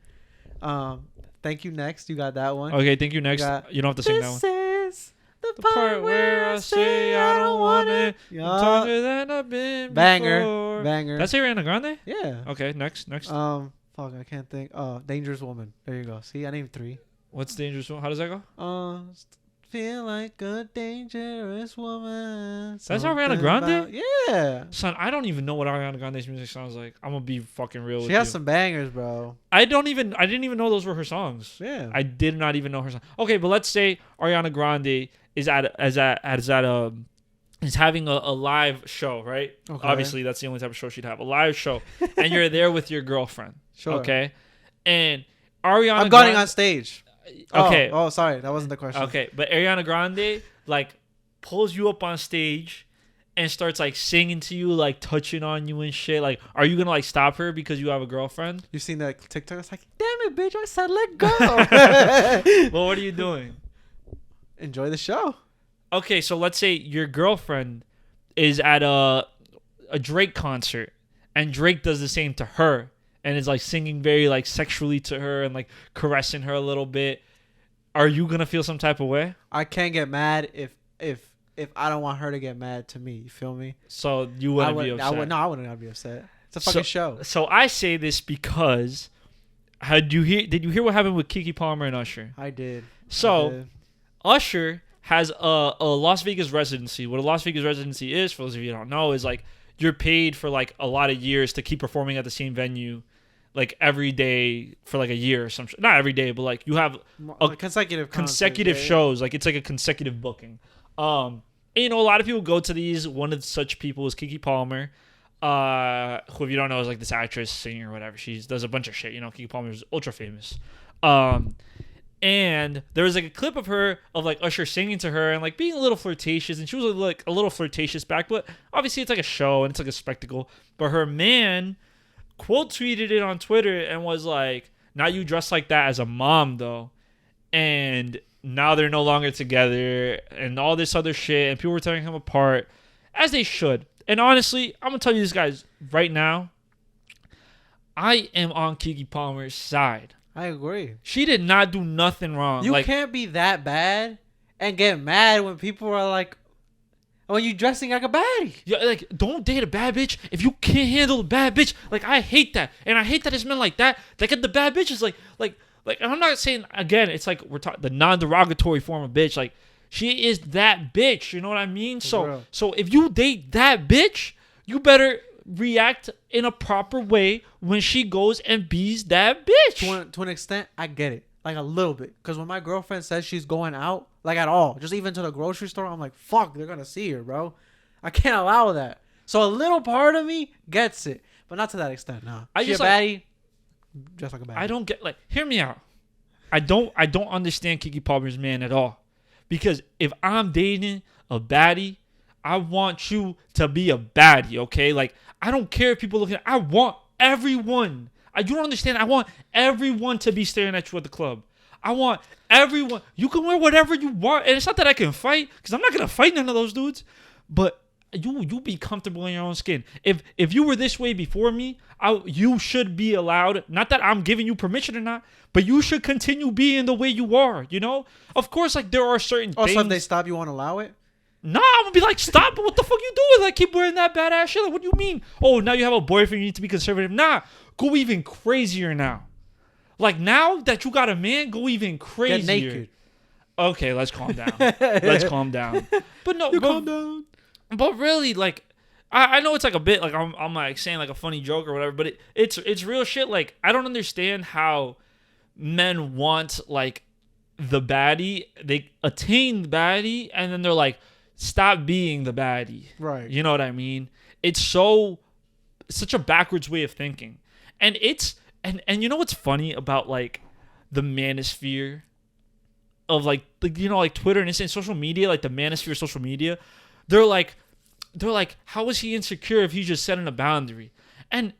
Thank you. Next, you got that one. Okay, thank you. Next, got- you don't have to sing that one. This is The part where I say I don't want it. I'm Yeah. stronger than I've been Banger. before. Banger. That's Ariana Grande? Yeah. Okay, next. Fuck. I can't think. Oh, Dangerous Woman. There you go. See, I named 3. What's Dangerous One? How does that go? Feel like a dangerous woman. That's Ariana Something Grande? about- Yeah. Son, I don't even know what Ariana Grande's music sounds like. I'm gonna be fucking real with She you. has some bangers, bro. I didn't even know those were her songs. Yeah. I did not even know her song. Okay, but let's say Ariana Grande is is having a live show, right? Okay. Obviously, that's the only type of show she'd have. A live show, and you're there with your girlfriend. Sure. Okay. And Ariana. I'm going on stage. Okay. Oh, sorry. That wasn't the question. Okay, but Ariana Grande like pulls you up on stage and starts like singing to you, like touching on you and shit. Like, are you gonna like stop her because you have a girlfriend? You seen that TikTok? It's like, damn it, bitch! I said let go. Well, what are you doing? Enjoy the show. Okay, so let's say your girlfriend is at a Drake concert, and Drake does the same to her, and is like singing very like sexually to her and like caressing her a little bit. Are you gonna feel some type of way? I can't get mad if I don't want her to get mad to me. You feel me? So you wouldn't be upset. I would not be upset. It's a fucking show. So I say this because did you hear what happened with Keke Palmer and Usher? I did. So Usher has a Las Vegas residency. What a Las Vegas residency is, for those of you who don't know, is like you're paid for like a lot of years to keep performing at the same venue, like every day for like a year or some. Not every day, but like you have consecutive shows. Like it's like a consecutive booking. And, you know, a lot of people go to these. One of such people is Keke Palmer, who, if you don't know, is like this actress, singer, or whatever. She does a bunch of shit. You know, Keke Palmer is ultra famous. And there was like a clip of her of like Usher singing to her and like being a little flirtatious, and she was like a little flirtatious back, but obviously it's like a show and it's like a spectacle. But her man quote tweeted it on Twitter and was like, "Now you dress like that as a mom though," and now they're no longer together and all this other shit, and people were tearing him apart, as they should. And honestly, I'm gonna tell you this, guys, right now, I am on Keke Palmer's side. I agree. She did not do nothing wrong. You can't be that bad and get mad when people are like, when you dressing like a baddie. Yeah, like, don't date a bad bitch if you can't handle a bad bitch. Like, I hate that. And I hate that it's men like that get the bad bitches. Like, and I'm not saying, again, it's like we're talking the non-derogatory form of bitch. Like, she is that bitch. You know what I mean? So if you date that bitch, you better react in a proper way when she goes and bees that bitch. To an extent, I get it. Like a little bit. Because when my girlfriend says she's going out, like at all, just even to the grocery store, I'm like, fuck, they're going to see her, bro. I can't allow that. So a little part of me gets it. But not to that extent, nah. I She just a baddie, just like a baddie. I don't get, like, hear me out. I don't understand Keke Palmer's man at all. Because if I'm dating a baddie, I want you to be a baddie, okay? Like, I don't care if people looking. I want everyone. You don't understand. I want everyone to be staring at you at the club. I want everyone. You can wear whatever you want, and it's not that I can fight because I'm not gonna fight none of those dudes. But you be comfortable in your own skin. If you were this way before me, you should be allowed. Not that I'm giving you permission or not, but you should continue being the way you are. You know, of course, like there are certain things. Also, if they stop, you won't allow it. Nah, I'm gonna be like, stop! What the fuck you doing? Like, keep wearing that badass shit. Like, what do you mean? Oh, now you have a boyfriend, you need to be conservative. Nah, go even crazier now. Like now that you got a man, go even crazier. Get naked. Okay, let's calm down. Let's calm down. But no, calm down. But really, like, I know it's like a bit like I'm like saying like a funny joke or whatever, but it's real shit. Like, I don't understand how men want like the baddie, they attain the baddie, and then they're like, stop being the baddie. Right. You know what I mean? It's such a backwards way of thinking. And and you know what's funny about like the manosphere of like Twitter and Instagram, social media, like the manosphere of social media, they're like, how is he insecure if he's just setting a boundary? And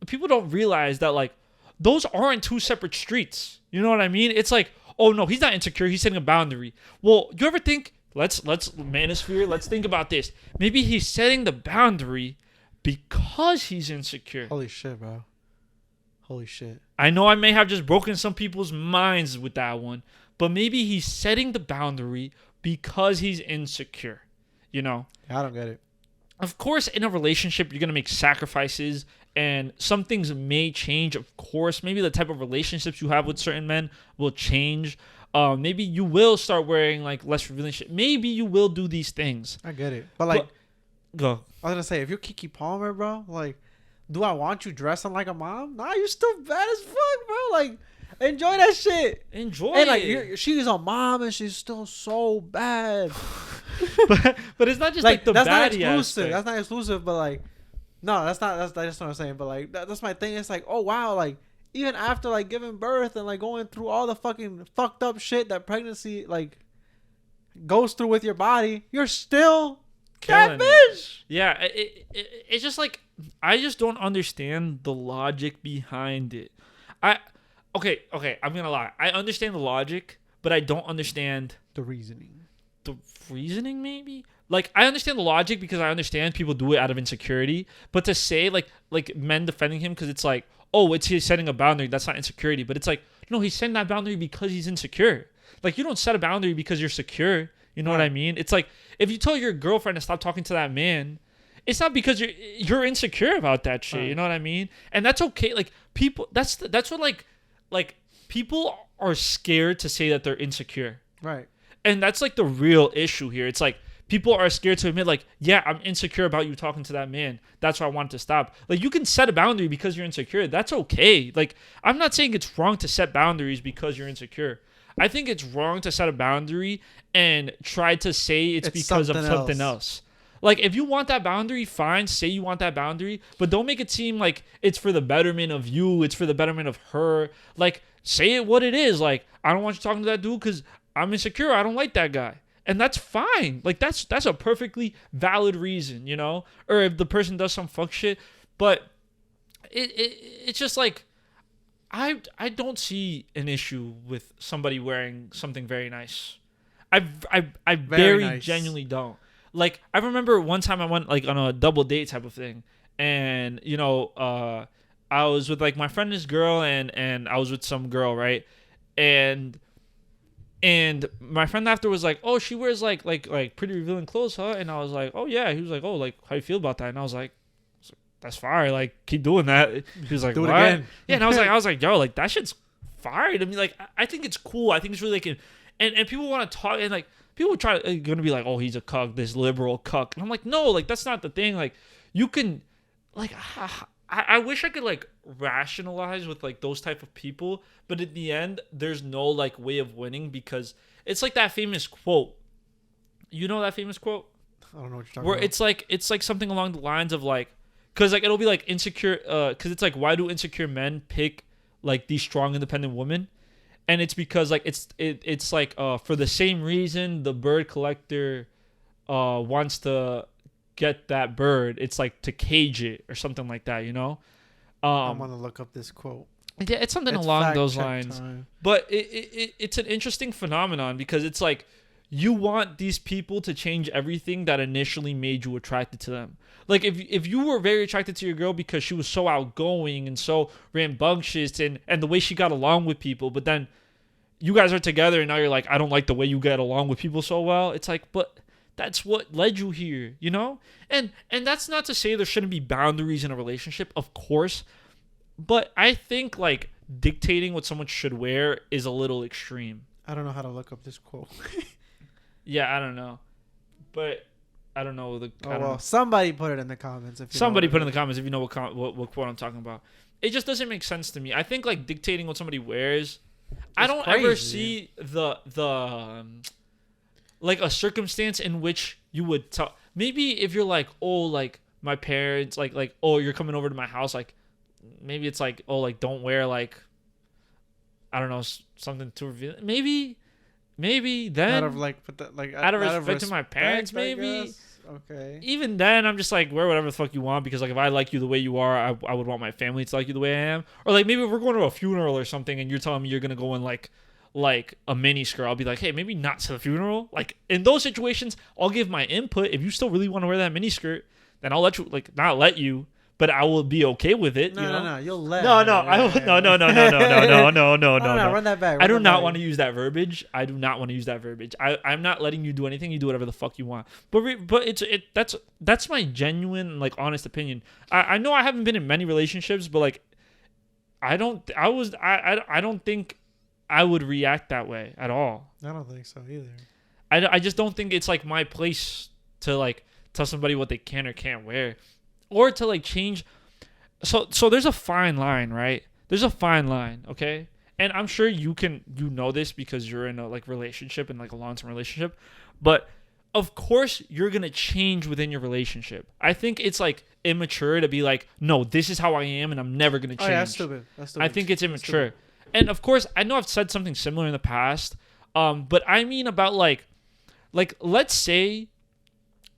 people don't realize that like those aren't two separate streets. You know what I mean? It's like, oh no, he's not insecure, he's setting a boundary. Well, you ever think, let's manosphere, let's think about this. Maybe he's setting the boundary because he's insecure. Holy shit, bro. Holy shit. I know I may have just broken some people's minds with that one, but maybe he's setting the boundary because he's insecure. You know? Yeah, I don't get it. Of course, in a relationship, you're going to make sacrifices and some things may change. Of course, maybe the type of relationships you have with certain men will change. Maybe you will start wearing like less revealing shit. Maybe you will do these things. I get it. But like, go. I was going to say, if you're Keke Palmer, bro, like, do I want you dressing like a mom? Nah, you still bad as fuck, bro. Like, enjoy that shit. Enjoy and it. Like, she's a mom and she's still so bad. but it's not just like the that's not baddie exclusive. aspect. That's not exclusive. But like, no, that's just what I'm saying. But like, that's my thing. It's like, oh wow, like even after like giving birth and like going through all the fucking fucked up shit that pregnancy like goes through with your body, you're still that bitch. Yeah, it's just like I just don't understand the logic behind it. Okay, I'm gonna lie. I understand the logic, but I don't understand the reasoning. The reasoning, maybe? Like, I understand the logic because I understand people do it out of insecurity. But to say, like men defending him because it's like, oh, it's he's setting a boundary, that's not insecurity. But it's like, no, he's setting that boundary because he's insecure. Like, you don't set a boundary because you're secure. You know what I mean? It's like, if you tell your girlfriend to stop talking to that man, it's not because you're insecure about that shit. Right. You know what I mean? And that's okay. Like, people, that's what, like, people are scared to say that they're insecure. Right. And that's like the real issue here. It's like people are scared to admit like, yeah, I'm insecure about you talking to that man. That's why I want to stop. Like, you can set a boundary because you're insecure. That's okay. Like, I'm not saying it's wrong to set boundaries because you're insecure. I think it's wrong to set a boundary and try to say it's because of something else. Like, if you want that boundary, fine, say you want that boundary, but don't make it seem like it's for the betterment of you, it's for the betterment of her. Like, say it what it is. Like, I don't want you talking to that dude because I'm insecure. I don't like that guy. And that's fine. Like, that's a perfectly valid reason, you know? Or if the person does some fuck shit. But it's just like, I don't see an issue with somebody wearing something very nice. I very nice. Genuinely don't. Like, I remember one time I went like on a double date type of thing. And, you know, I was with like my friend and his girl and I was with some girl, right? And my friend after was like, oh, she wears like pretty revealing clothes, huh? And I was like, oh yeah. He was like, oh, like how you feel about that? And I was like, that's fire. Like, keep doing that. He was like, do it again. Yeah. And I was like, yo, like that shit's fire. I mean, like, I think it's cool. I think it's really like, and people want to talk and like people try to gonna be like, oh, he's a cuck, this liberal cuck. And I'm like, no, like that's not the thing. Like, you can, like, I wish I could like rationalize with like those type of people, but in the end, there's no like way of winning because it's like that famous quote. You know that famous quote? I don't know what you're talking where about. it's like something along the lines of like, because like it'll be like insecure, because it's like, why do insecure men pick like these strong independent women? And it's because like it's like for the same reason the bird collector wants to get that bird, it's like to cage it or something like that, you know? I'm gonna look up this quote. Yeah, it's something It's along fact those check lines. time. But it's an interesting phenomenon because it's like you want these people to change everything that initially made you attracted to them. Like if you were very attracted to your girl because she was so outgoing and so rambunctious and the way she got along with people, but then you guys are together and now you're like, I don't like the way you get along with people so well. It's like, but that's what led you here, you know? And that's not to say there shouldn't be boundaries in a relationship, of course. But I think like dictating what someone should wear is a little extreme. I don't know how to look up this quote. Yeah, I don't know. But I don't know Somebody put it in the comments. If you somebody know put in the comments if you know what quote I'm talking about. It just doesn't make sense to me. I think like dictating what somebody wears, I don't ever see the like a circumstance in which you would tell. Maybe if you're like, oh, like my parents, like oh, you're coming over to my house, like maybe it's like, oh, like don't wear like, I don't know, something too revealing. Maybe then out of like, out of respect to my parents, I maybe. guess. Okay. Even then, I'm just like, wear whatever the fuck you want because like if I like you the way you are, I would want my family to like you the way I am. Or like maybe if we're going to a funeral or something and you're telling me you're gonna go in like a mini skirt, I'll be like, hey, maybe not to the funeral. Like in those situations, I'll give my input. If you still really want to wear that mini skirt, then I'll let you, like not let you, but I will be okay with it. No, you'll let. No, I will. No. Run that back. I do not want to use that verbiage. I'm not letting you do anything. You do whatever the fuck you want. But that's my genuine like honest opinion. I know I haven't been in many relationships, but like I don't think I would react that way at all. I don't think so either. I just don't think it's like my place to like tell somebody what they can or can't wear. Or to like change. So there's a fine line, right? There's a fine line, okay? And I'm sure you know this because you're in a like relationship and like a long-term relationship. But of course you're gonna change within your relationship. I think it's like immature to be like, no, this is how I am and I'm never gonna change. Oh, yeah, that's stupid. I think it's immature. And of course, I know I've said something similar in the past. But I mean about like let's say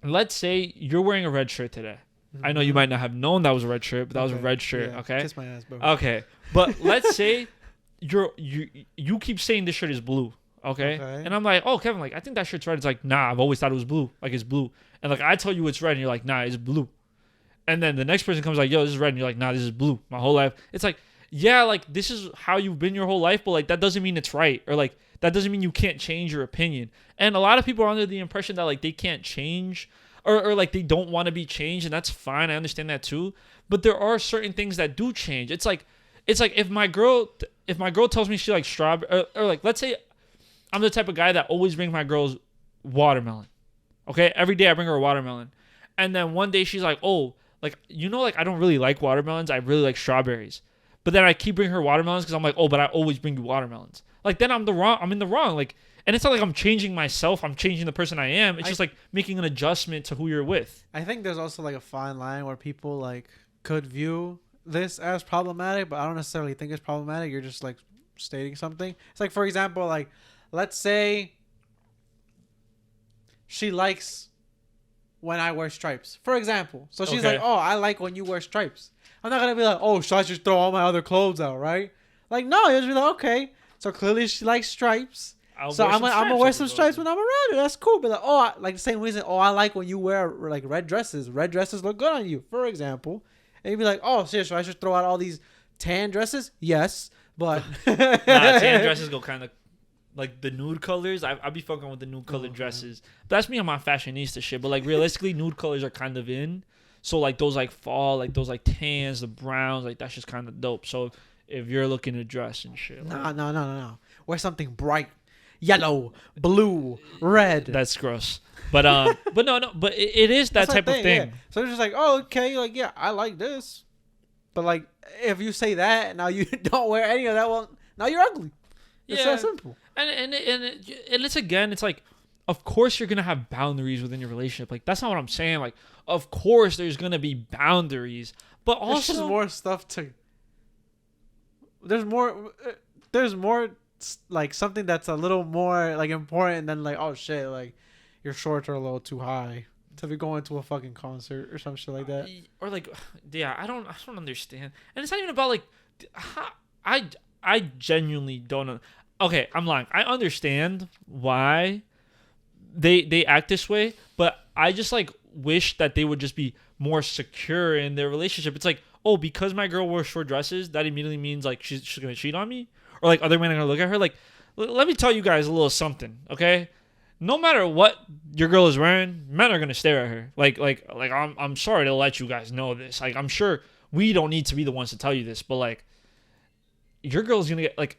you're wearing a red shirt today. I know you might not have known that was a red shirt, but that was a red shirt. Yeah, okay. Kiss my ass, bro. Okay, but let's say you keep saying this shirt is blue. Okay? And I'm like, oh, Kevin, like I think that shirt's red. It's like, nah, I've always thought it was blue. Like it's blue. And like I tell you it's red, and you're like, nah, it's blue. And then the next person comes like, yo, this is red, and you're like, nah, this is blue. My whole life. It's like, yeah, like this is how you've been your whole life, but like that doesn't mean it's right, or like that doesn't mean you can't change your opinion. And a lot of people are under the impression that like they can't change. Or like they don't want to be changed, and that's fine. I understand that too. But there are certain things that do change. It's like if my girl tells me she likes strawberry, or like let's say I'm the type of guy that always brings my girls watermelon. Okay, every day I bring her a watermelon, and then one day she's like, oh, like like I don't really like watermelons. I really like strawberries. But then I keep bringing her watermelons because I'm like, oh, but I always bring you watermelons. Like then I'm in the wrong. Like. And it's not like I'm changing myself. I'm changing the person I am. It's just like making an adjustment to who you're with. I think there's also like a fine line where people like could view this as problematic, but I don't necessarily think it's problematic. You're just like stating something. It's like, for example, like let's say she likes when I wear stripes, for example. So she's like, oh, I like when you wear stripes. I'm not going to be like, oh, should I just throw all my other clothes out, right? Like, no, you'll just be like, okay. So clearly she likes stripes. I'm gonna wear some stripes when I'm around her. That's cool. But like, oh, like the same reason. Oh, I like when you wear like red dresses. Red dresses look good on you, for example. And you'd be like, oh, seriously, I should throw out all these tan dresses? Yes, but tan dresses go kind of like the nude colors. I'll be fucking with the nude colored dresses. But that's me on my fashionista shit. But like realistically, nude colors are kind of in. So like those like fall, like those like tans, the browns, like that's just kind of dope. So if you're looking to dress and shit, like, no, wear something bright. Yellow, blue, red. That's gross. But but it is that type of thing. Yeah. So it's just like, oh, okay, like yeah, I like this. But like if you say that now you don't wear any of that, well, now you're ugly. It's that simple. And it's again, it's like, of course you're gonna have boundaries within your relationship. Like that's not what I'm saying. Like of course there's gonna be boundaries, but also there's just more stuff to. There's more. Like something that's a little more like important than like, oh shit, like your shorts are a little too high to be going to a fucking concert or some shit like that. Or like, yeah, I don't understand. And it's not even about like, I genuinely don't know. Okay, I'm lying. I understand why they act this way, but I just like wish that they would just be more secure in their relationship. It's like, oh, because my girl wears short dresses, that immediately means like she's gonna cheat on me, or like other men are gonna look at her. Like, let me tell you guys a little something, okay? No matter what your girl is wearing, men are gonna stare at her. Like I'm sorry to let you guys know this. Like, I'm sure we don't need to be the ones to tell you this, but like, your girl's gonna get like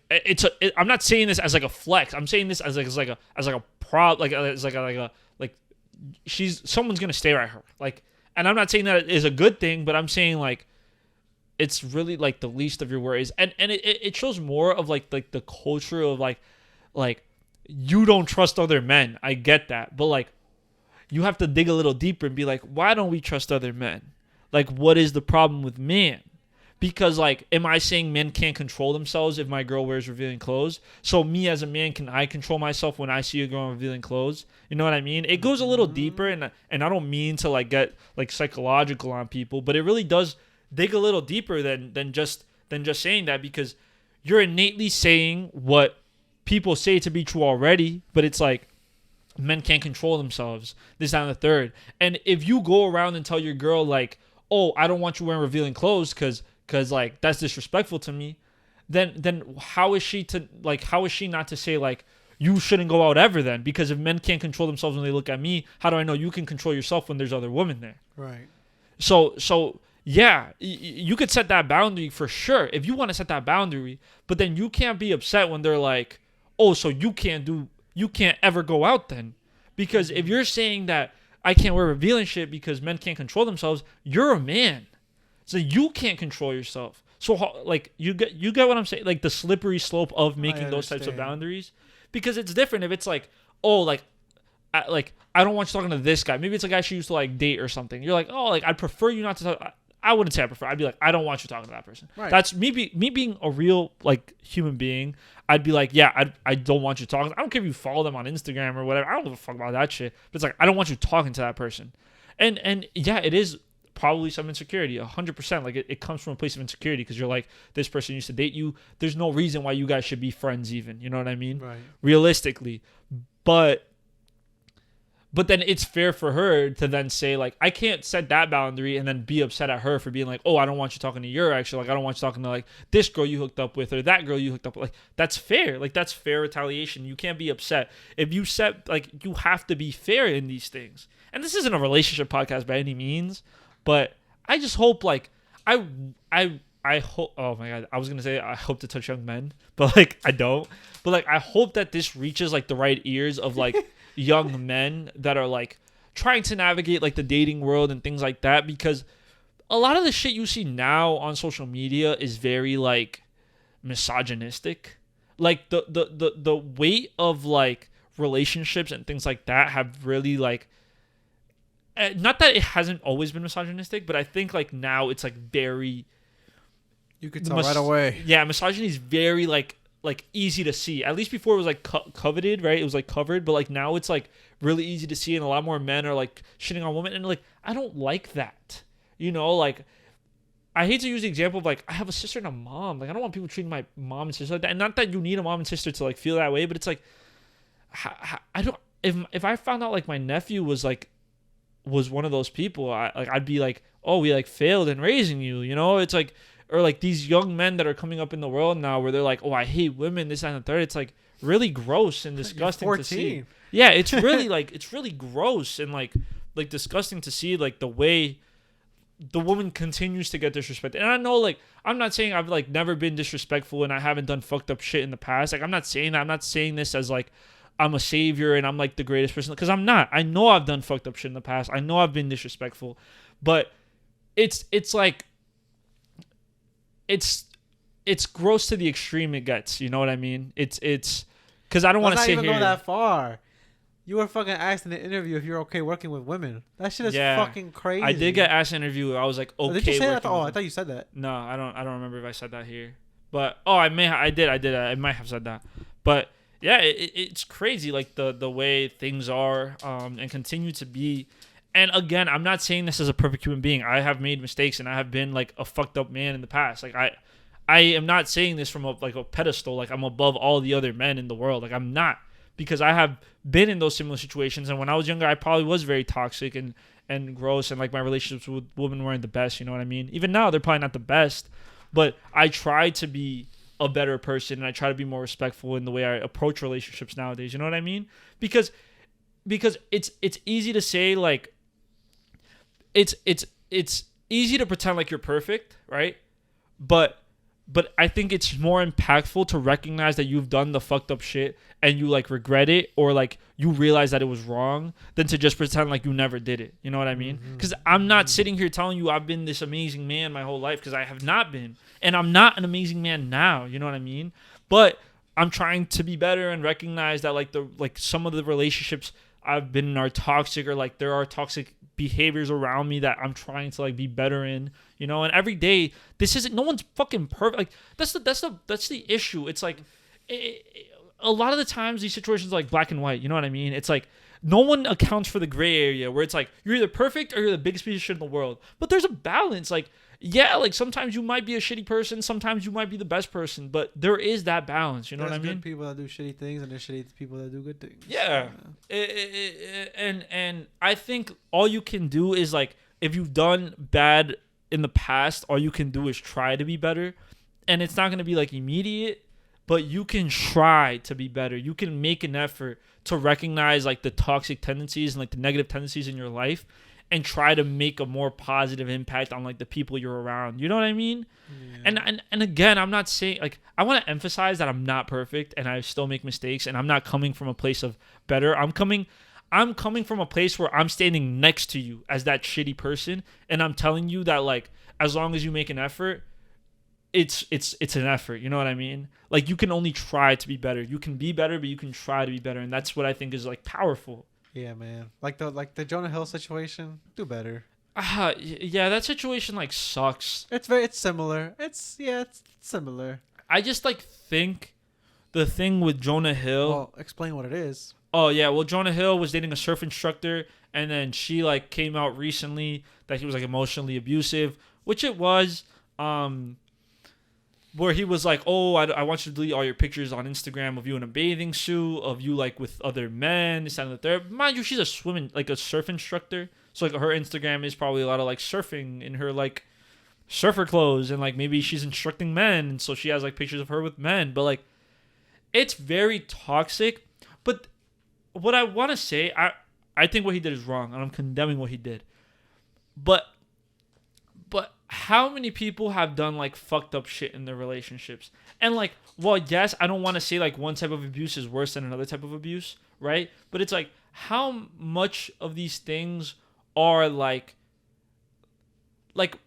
I'm not saying this as like a flex. I'm saying this as a prop, like someone's gonna stare at her. Like, and I'm not saying that it is a good thing, but I'm saying like it's really like the least of your worries, and it shows more of like the culture of like you don't trust other men. I get that, but like you have to dig a little deeper and be like, why don't we trust other men? Like, what is the problem with man? Because, like, am I saying men can't control themselves if my girl wears revealing clothes? So me as a man, can I control myself when I see a girl in revealing clothes? You know what I mean? It goes a little deeper, and I don't mean to, like, get, like, psychological on people, but it really does dig a little deeper than just saying that, because you're innately saying what people say to be true already, but it's like, men can't control themselves, this, that, and the third. And if you go around and tell your girl, like, oh, I don't want you wearing revealing clothes because like that's disrespectful to me, then how is she not to say like you shouldn't go out ever then? Because if men can't control themselves when they look at me, how do I know you can control yourself when there's other women there? Right. So yeah, you could set that boundary for sure if you want to set that boundary, but then you can't be upset when they're like, oh, so you can't ever go out then, because if you're saying that I can't wear revealing shit because men can't control themselves, you're a man. So you can't control yourself. So like you get what I'm saying? Like the slippery slope of making those types of boundaries, because it's different if it's like, oh, like I don't want you talking to this guy. Maybe it's a guy she used to like date or something. You're like, oh, like I'd prefer you not to talk. I wouldn't say I prefer. I'd be like, I don't want you talking to that person. Right. That's me being a real like human being. I'd be like, yeah, I don't want you talking. I don't care if you follow them on Instagram or whatever. I don't give a fuck about that shit. But it's like, I don't want you talking to that person. And yeah, it is probably some insecurity, 100%. Like it comes from a place of insecurity because you're like, this person used to date you. There's no reason why you guys should be friends even. You know what I mean? Right. Realistically. But then it's fair for her to then say, like, I can't set that boundary and then be upset at her for being like, oh, I don't want you talking to your ex. Like, I don't want you talking to, like, this girl you hooked up with or that girl you hooked up with. Like, that's fair. Like, that's fair retaliation. You can't be upset. If you set, like, you have to be fair in these things. And this isn't a relationship podcast by any means, but I just hope, like, I hope, oh my God, I was going to say I hope to touch young men, but, like, I don't. But, like, I hope that this reaches, like, the right ears of, like, young men that are like trying to navigate like the dating world and things like that, because a lot of the shit you see now on social media is very like misogynistic. Like the weight of like relationships and things like that have really like, not that it hasn't always been misogynistic, but I think like now it's like very, you could tell right away. Yeah, misogyny is very like easy to see. At least before it was like coveted, right? It was like covered, but like now it's like really easy to see, and a lot more men are like shitting on women, and like I don't like that. You know, like I hate to use the example of like I have a sister and a mom. Like I don't want people treating my mom and sister like that. And not that you need a mom and sister to like feel that way, but it's like I don't. If I found out like my nephew was one of those people, I'd be like, oh, we like failed in raising you. You know, it's like. Or like these young men that are coming up in the world now where they're like, oh, I hate women, this, that, and the third. It's like really gross and disgusting to see. Yeah, it's really like, it's really gross and like disgusting to see like the way the woman continues to get disrespected. And I know like, I'm not saying I've like never been disrespectful and I haven't done fucked up shit in the past. Like I'm not saying that. I'm not saying this as like I'm a savior and I'm like the greatest person, because I'm not. I know I've done fucked up shit in the past. I know I've been disrespectful, but it's like, it's gross to the extreme it gets. You know what I mean? It's because I don't want to sit here. Not even go that far. You were fucking asked in the interview if you're okay working with women. That shit is fucking crazy. I did get asked in an interview. I was like, okay. Did you say that? Oh, I thought you said that. No, I don't remember if I said that here. But I did. I might have said that. But yeah, it's crazy like the way things are and continue to be. And again, I'm not saying this as a perfect human being. I have made mistakes and I have been like a fucked up man in the past. Like I am not saying this from a pedestal, like I'm above all the other men in the world. Like I'm not, because I have been in those similar situations. And when I was younger, I probably was very toxic and gross, and like my relationships with women weren't the best. You know what I mean? Even now, they're probably not the best, but I try to be a better person, and I try to be more respectful in the way I approach relationships nowadays. You know what I mean? Because it's easy to say, like, it's easy to pretend like you're perfect, right? But I think it's more impactful to recognize that you've done the fucked up shit and you like regret it, or like you realize that it was wrong, than to just pretend like you never did it. You know what I mean? Because I'm not sitting here telling you I've been this amazing man my whole life, because I have not been. And I'm not an amazing man now. You know what I mean? But I'm trying to be better and recognize that like some of the relationships I've been in are toxic, or like there are toxic behaviors around me that I'm trying to like be better in, you know. And every day, no one's fucking perfect. Like that's the issue. It's like a lot of the times these situations are like black and white. You know what I mean? It's like no one accounts for the gray area where it's like you're either perfect or you're the biggest piece of shit in the world. But there's a balance. Like, yeah, like sometimes you might be a shitty person, sometimes you might be the best person, but there is that balance. You know what I mean? There's good people that do shitty things, and there's shitty people that do good things. Yeah. And I think all you can do is, like, if you've done bad in the past, all you can do is try to be better. And it's not going to be like immediate, but you can try to be better. You can make an effort to recognize like the toxic tendencies and like the negative tendencies in your life, and try to make a more positive impact on like the people you're around. You know what I mean? Yeah. And again, I'm not saying, like, I want to emphasize that I'm not perfect and I still make mistakes, and I'm not coming from a place of better. I'm coming from a place where I'm standing next to you as that shitty person, and I'm telling you that, like, as long as you make an effort, it's an effort. You know what I mean? Like, you can only try to be better. You can be better, but you can try to be better, and that's what I think is like powerful. Yeah, man. Like the Jonah Hill situation, do better. Yeah, that situation like sucks. It's similar. It's similar. I just like think the thing with Jonah Hill. Well, explain what it is. Oh yeah, well, Jonah Hill was dating a surf instructor, and then she like came out recently that he was like emotionally abusive, which it was. Where he was like, oh, I want you to delete all your pictures on Instagram of you in a bathing suit, of you like with other men, this and the third. Mind you, she's a surf instructor. So like her Instagram is probably a lot of like surfing in her like surfer clothes, and like maybe she's instructing men, and so she has like pictures of her with men. But like, it's very toxic. But what I want to say, I think what he did is wrong, and I'm condemning what he did. But how many people have done like fucked up shit in their relationships? And like, well, yes, I don't want to say like one type of abuse is worse than another type of abuse, right? But it's like, how much of these things are like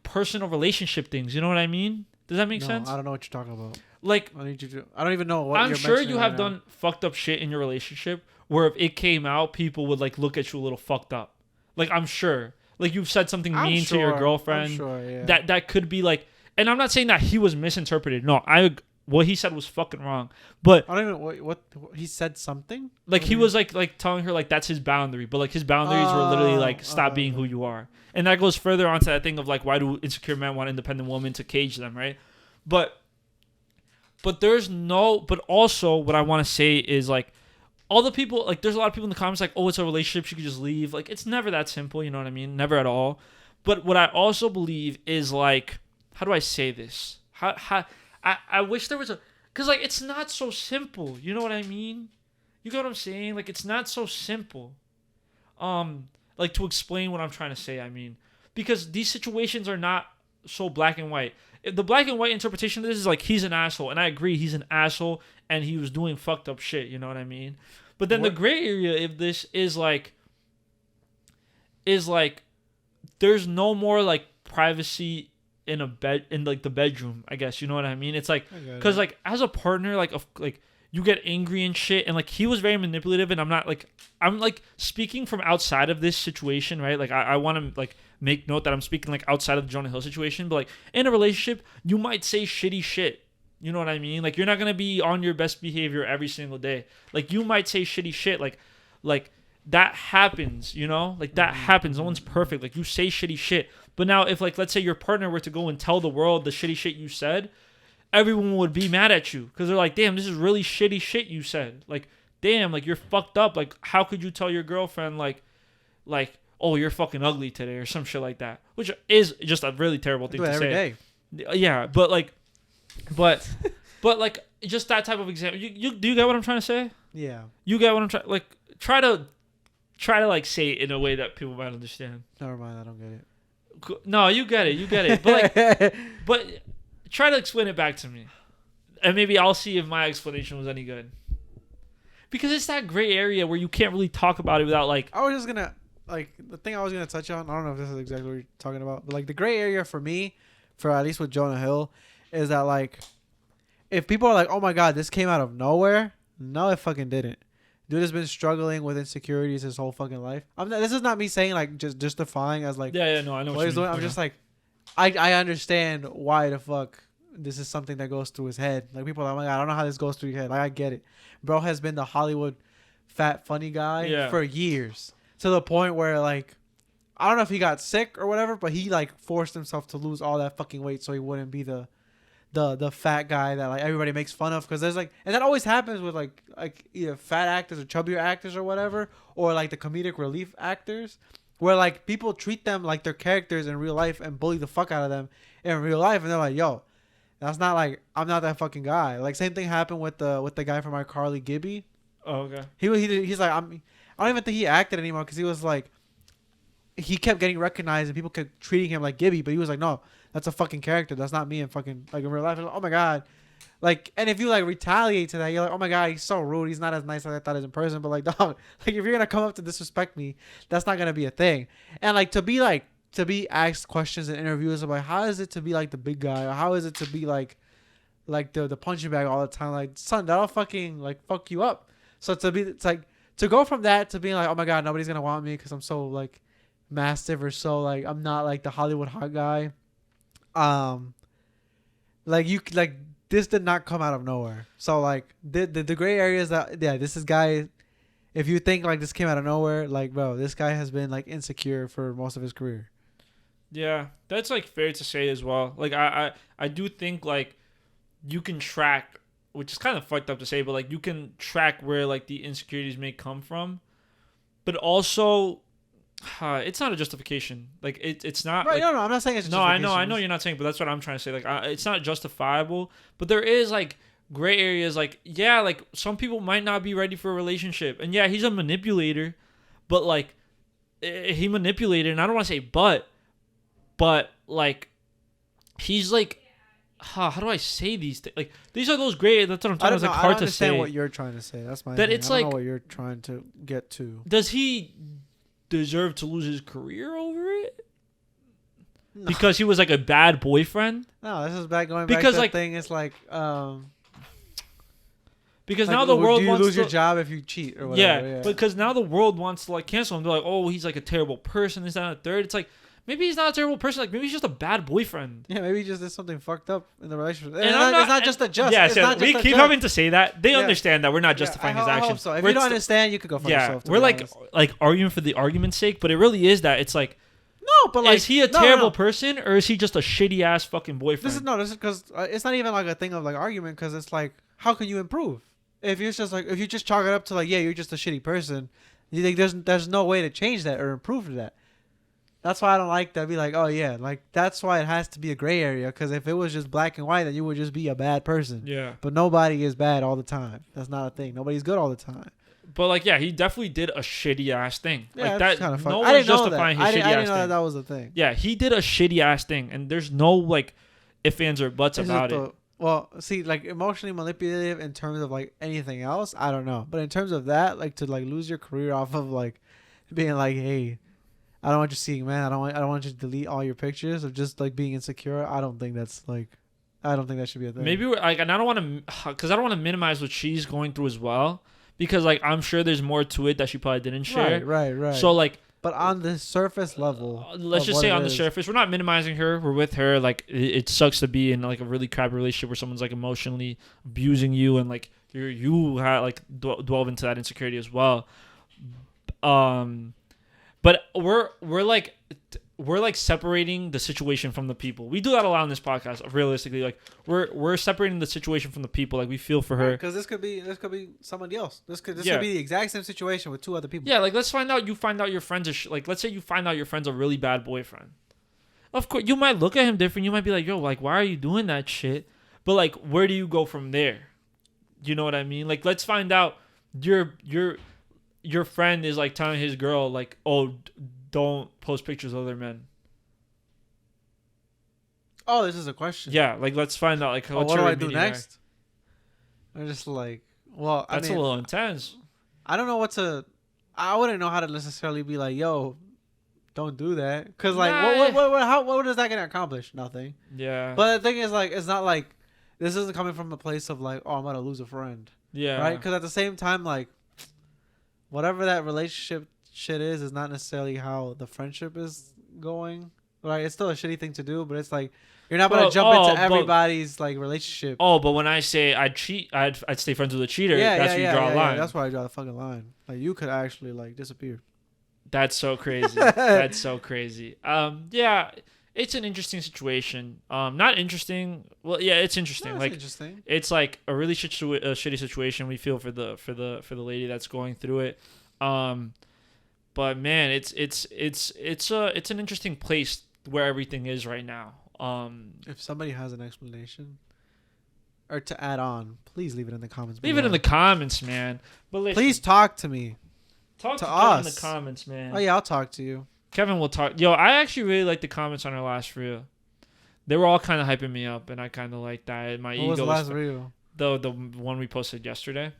personal relationship things? You know what I mean? Does that make sense? I don't know what you're talking about. Like, I don't even know what I'm you're sure you have right done fucked up shit in your relationship where if it came out, people would like look at you a little fucked up. Like, I'm sure. Like, you've said something mean to your girlfriend. I'm sure, yeah. That could be like, and I'm not saying that he was misinterpreted. No, what he said was fucking wrong. But I don't even what he said something. Like, he was like telling her like that's his boundary, but like his boundaries were literally like stop being who you are, and that goes further onto that thing of like, why do insecure men want independent women to cage them, right? But also what I want to say is like, all the people, like, there's a lot of people in the comments like, oh, it's a relationship, she could just leave. Like, it's never that simple, you know what I mean? Never at all. But what I also believe is, like, how do I say this? I wish there was because, like, it's not so simple. You know what I mean? You get what I'm saying? Like, it's not so simple. Like, to explain what I'm trying to say, I mean. Because these situations are not so black and white. The black and white interpretation of this is like, he's an asshole. And I agree, he's an asshole. And he was doing fucked up shit, you know what I mean? But then the gray area of this is like there's no more like privacy in like the bedroom, I guess, you know what I mean? It's like, because like as a partner, like you get angry and shit, and like he was very manipulative, and I'm like speaking from outside of this situation, right? Like I want to like make note that I'm speaking like outside of the Jonah Hill situation, but like in a relationship, you might say shitty shit. You know what I mean? Like, you're not going to be on your best behavior every single day. Like, you might say shitty shit. Like that happens, you know? Like, that happens. No one's perfect. Like, you say shitty shit. But now if, like, let's say your partner were to go and tell the world the shitty shit you said, everyone would be mad at you because they're like, damn, this is really shitty shit you said. Like, damn, like you're fucked up. Like, how could you tell your girlfriend like, oh, you're fucking ugly today or some shit like that, which is just a really terrible thing to say. Every day. Yeah, but like just that type of example. You do you get what I'm trying to say? Yeah. You get what I'm trying like try to like say it in a way that people might understand. Never mind, I don't get it. No, you get it. But like, but try to explain it back to me, and maybe I'll see if my explanation was any good. Because it's that gray area where you can't really talk about it without like. I was just gonna the thing I was gonna touch on. I don't know if this is exactly what you're talking about, but like the gray area for me, for at least with Jonah Hill, is that like, if people are like, oh my god, this came out of nowhere. No, it fucking didn't. Dude has been struggling with insecurities his whole fucking life. This is not me saying like just justifying as like No, I know what he's doing. I'm just like, I understand why the fuck this is something that goes through his head. Like people are like, oh my god, I don't know how this goes through your head. Like I get it. Bro has been the Hollywood fat funny guy for years, to the point where like, I don't know if he got sick or whatever, but he like forced himself to lose all that fucking weight so he wouldn't be the fat guy that like everybody makes fun of, because there's like, and that always happens with like either fat actors or chubbier actors or whatever, or like the comedic relief actors, where like people treat them like they're characters in real life and bully the fuck out of them in real life, and they're like, yo, that's not like, I'm not that fucking guy. Like same thing happened with the guy from iCarly, Gibby. Oh, okay. He's like, I don't even think he acted anymore, because he was like, he kept getting recognized and people kept treating him like Gibby, but he was like, no, that's a fucking character. That's not me in fucking like in real life. Like, oh my god, like, and if you like retaliate to that, you're like, oh my god, he's so rude. He's not as nice as I thought he was in person. But like, dog, like if you're gonna come up to disrespect me, that's not gonna be a thing. And like to be asked questions in interviews about how is it to be like the big guy, or how is it to be like the punching bag all the time. Like, son, that'll fucking like fuck you up. So it's like to go from that to being like, oh my god, nobody's gonna want me because I'm so like massive, or so like I'm not like the Hollywood hot guy. Like this did not come out of nowhere. So like the gray areas that, yeah, this is guy, if you think like this came out of nowhere, like bro, this guy has been like insecure for most of his career. Yeah, that's like fair to say as well. Like I do think like you can track, which is kind of fucked up to say, but like you can track where like the insecurities may come from, but also it's not a justification. Like it's not. Right? Like, no, I'm not saying it's. No, I know you're not saying, but that's what I'm trying to say. Like it's not justifiable, but there is like gray areas. Like, yeah, like some people might not be ready for a relationship, and yeah, he's a manipulator, but like he manipulated, and I don't want to say but like he's like, how do I say these things? Like these are those gray. That's what I'm talking about. It's like hard to say. I understand what you're trying to say. That's my. That thing. it's I don't like know what you're trying to get to. Does he deserve to lose his career over it? No. Because he was like a bad boyfriend? No, this is going back to like, the thing. It's like because like, now the world wants to lose your job if you cheat or whatever. Yeah, because now the world wants to like cancel him. They're like, oh, he's like a terrible person. This, that, and the third. It's like, maybe he's not a terrible person. Like maybe he's just a bad boyfriend. Yeah, maybe he just did something fucked up in the relationship. And it's not just a just. Yeah, it's so not we just keep having to say that. They understand that we're not justifying his I actions. hope so. If you don't understand, you could go for yourself. We're like arguing for the argument's sake, but it really is that it's like, no, but like, is he a terrible person, or is he just a shitty ass fucking boyfriend? This is because it's not even like a thing of like argument, because it's like, how can you improve if you're just like, if you just chalk it up to like, yeah, you're just a shitty person. You think there's no way to change that or improve that. That's why I don't like that. Be like, oh yeah, like that's why it has to be a gray area. Because if it was just black and white, then you would just be a bad person. Yeah. But nobody is bad all the time. That's not a thing. Nobody's good all the time. But like, yeah, he definitely did a shitty ass thing. Yeah, like that. Kind of no one's justifying his shitty ass thing. I didn't know that was a thing. Yeah, he did a shitty ass thing, and there's no like ifs, ands, or buts about it. Well, see, like emotionally manipulative in terms of like anything else, I don't know. But in terms of that, like to like lose your career off of like being like, hey, I don't want you seeing, man. I don't want you to delete all your pictures of just like being insecure. I don't think that should be a thing. Maybe we're like, and I don't want to, because I don't want to minimize what she's going through as well, because like I'm sure there's more to it that she probably didn't share. Right. So like, but on the surface level, let's just say on the surface, we're not minimizing her. We're with her. Like it sucks to be in like a really crappy relationship where someone's like emotionally abusing you, and like you have like delve into that insecurity as well. But we're like, we're like separating the situation from the people. We do that a lot on this podcast. Realistically, like we're separating the situation from the people. Like we feel for her because this could be somebody else. This could be the exact same situation with two other people. Yeah, like let's find out. You find out your friends are like, let's say you find out your friend's a really bad boyfriend. Of course, you might look at him different. You might be like, yo, like why are you doing that shit? But like, where do you go from there? You know what I mean? Like, let's find out your friend is like telling his girl like, oh, don't post pictures of other men. Oh, this is a question. Yeah, like let's find out like what do I do next? I'm just like, well, that's a little intense. I don't know what to. I wouldn't know how to necessarily be like, yo, don't do that, because like, what is that gonna accomplish? Nothing. Yeah. But the thing is, like, it's not like this isn't coming from a place of like, oh, I'm gonna lose a friend. Yeah. Right. Because at the same time, like, whatever that relationship shit is not necessarily how the friendship is going. Right. It's still a shitty thing to do, but it's like you're not gonna jump into everybody's like relationship. Oh, but when I say I'd cheat, I'd stay friends with a cheater. That's where you draw a line. That's where I draw the fucking line. Like you could actually like disappear. That's so crazy. That's so crazy. Yeah, it's an interesting situation. Not interesting. Well, yeah, it's interesting. No, like interesting. It's like a really shitty situation. We feel for the lady that's going through it. But man, it's an interesting place where everything is right now. If somebody has an explanation or to add on, please leave it in the comments. Leave it in the comments, man. But listen, please talk to me. Talk to us in the comments, man. Oh yeah, I'll talk to you. Kevin will talk. Yo, I actually really like the comments on our last reel. They were all kind of hyping me up, and I kind of like that. My ego was the last reel? The one we posted yesterday.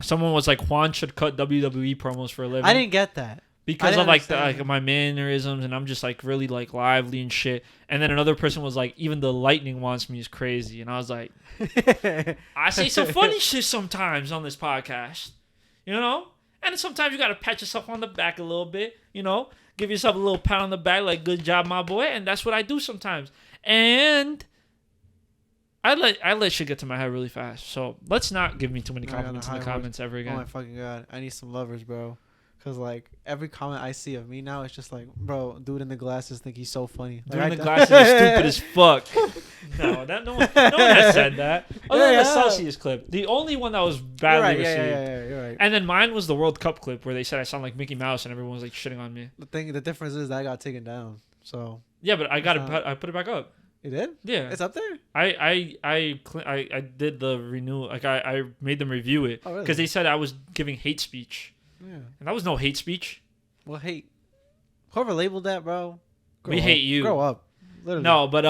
Someone was like, Juan should cut WWE promos for a living. I didn't get that. Because of like my mannerisms, and I'm just like really like lively and shit. And then another person was like, even the lightning wants me is crazy. And I was like, I say some funny shit sometimes on this podcast, you know? And sometimes you got to pat yourself on the back a little bit, you know? Give yourself a little pat on the back like, good job, my boy. And that's what I do sometimes. And I let shit get to my head really fast. So let's not give me too many compliments in the comments ever again. Oh my fucking God. I need some lovers, bro. Because, like, every comment I see of me now, it's just like, bro, dude in the glasses think he's so funny. Dude in the glasses is stupid as fuck. No one has said that. Other than the Celsius clip. The only one that was badly received. Yeah, you're right. And then mine was the World Cup clip where they said I sound like Mickey Mouse and everyone was, like, shitting on me. The difference is that I got taken down, so. Yeah, but I put it back up. You did? Yeah. It's up there? I did the renewal. Like, I made them review it. Oh, really? Because they said I was giving hate speech. Yeah. And that was no hate speech. Well, hate. Whoever labeled that, bro. We hate you. Grow up. Literally. No, but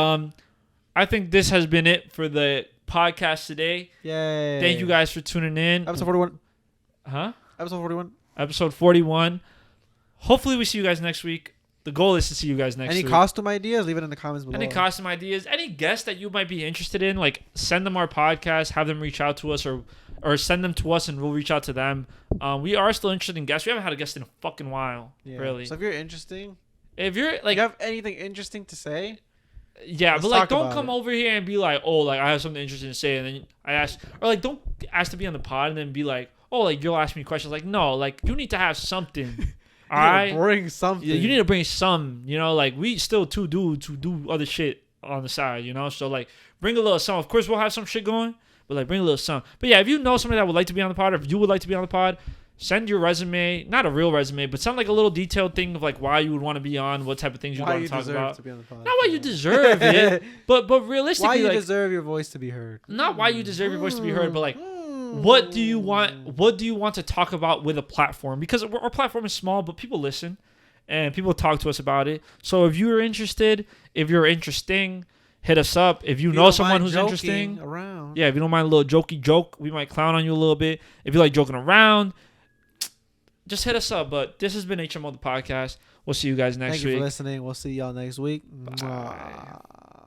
I think this has been it for the podcast today. Yay. Thank you guys for tuning in. Episode 41. Huh? Episode 41. Episode 41. Hopefully we see you guys next week. The goal is to see you guys next week. Any costume ideas? Leave it in the comments below. Any costume ideas? Any guests that you might be interested in? Like, send them our podcast. Have them reach out to us or send them to us and we'll reach out to them. We are still interested in guests. We haven't had a guest in a fucking while, really. So if you're interesting, if you're like, you have anything interesting to say, but like, don't come over here and be like, oh, like I have something interesting to say, and then I ask, or like, don't ask to be on the pod and then be like, oh, like you'll ask me questions. Like, no, like you need to have something. All right, bring something. You need to bring some. You know, like we still two dudes who do other shit on the side. You know, so like bring a little some. Of course, we'll have some shit going. But like bring a little some. But yeah, if you know somebody that would like to be on the pod, or if you would like to be on the pod, send your resume. Not a real resume, but send like a little detailed thing of like why you would want to be on, what type of things you want to talk about. To be on the pod. Not why you deserve it, but realistically, why you like, deserve your voice to be heard. Not why you deserve your voice to be heard, but like what do you want? What do you want to talk about with a platform? Because our platform is small, but people listen and people talk to us about it. So if you're interested, if you're interesting, hit us up. If you know someone who's interesting, yeah, if you don't mind a little jokey joke, we might clown on you a little bit. If you like joking around, just hit us up. But this has been HMO the podcast. We'll see you guys next week. Thank you for listening. We'll see y'all next week. Bye.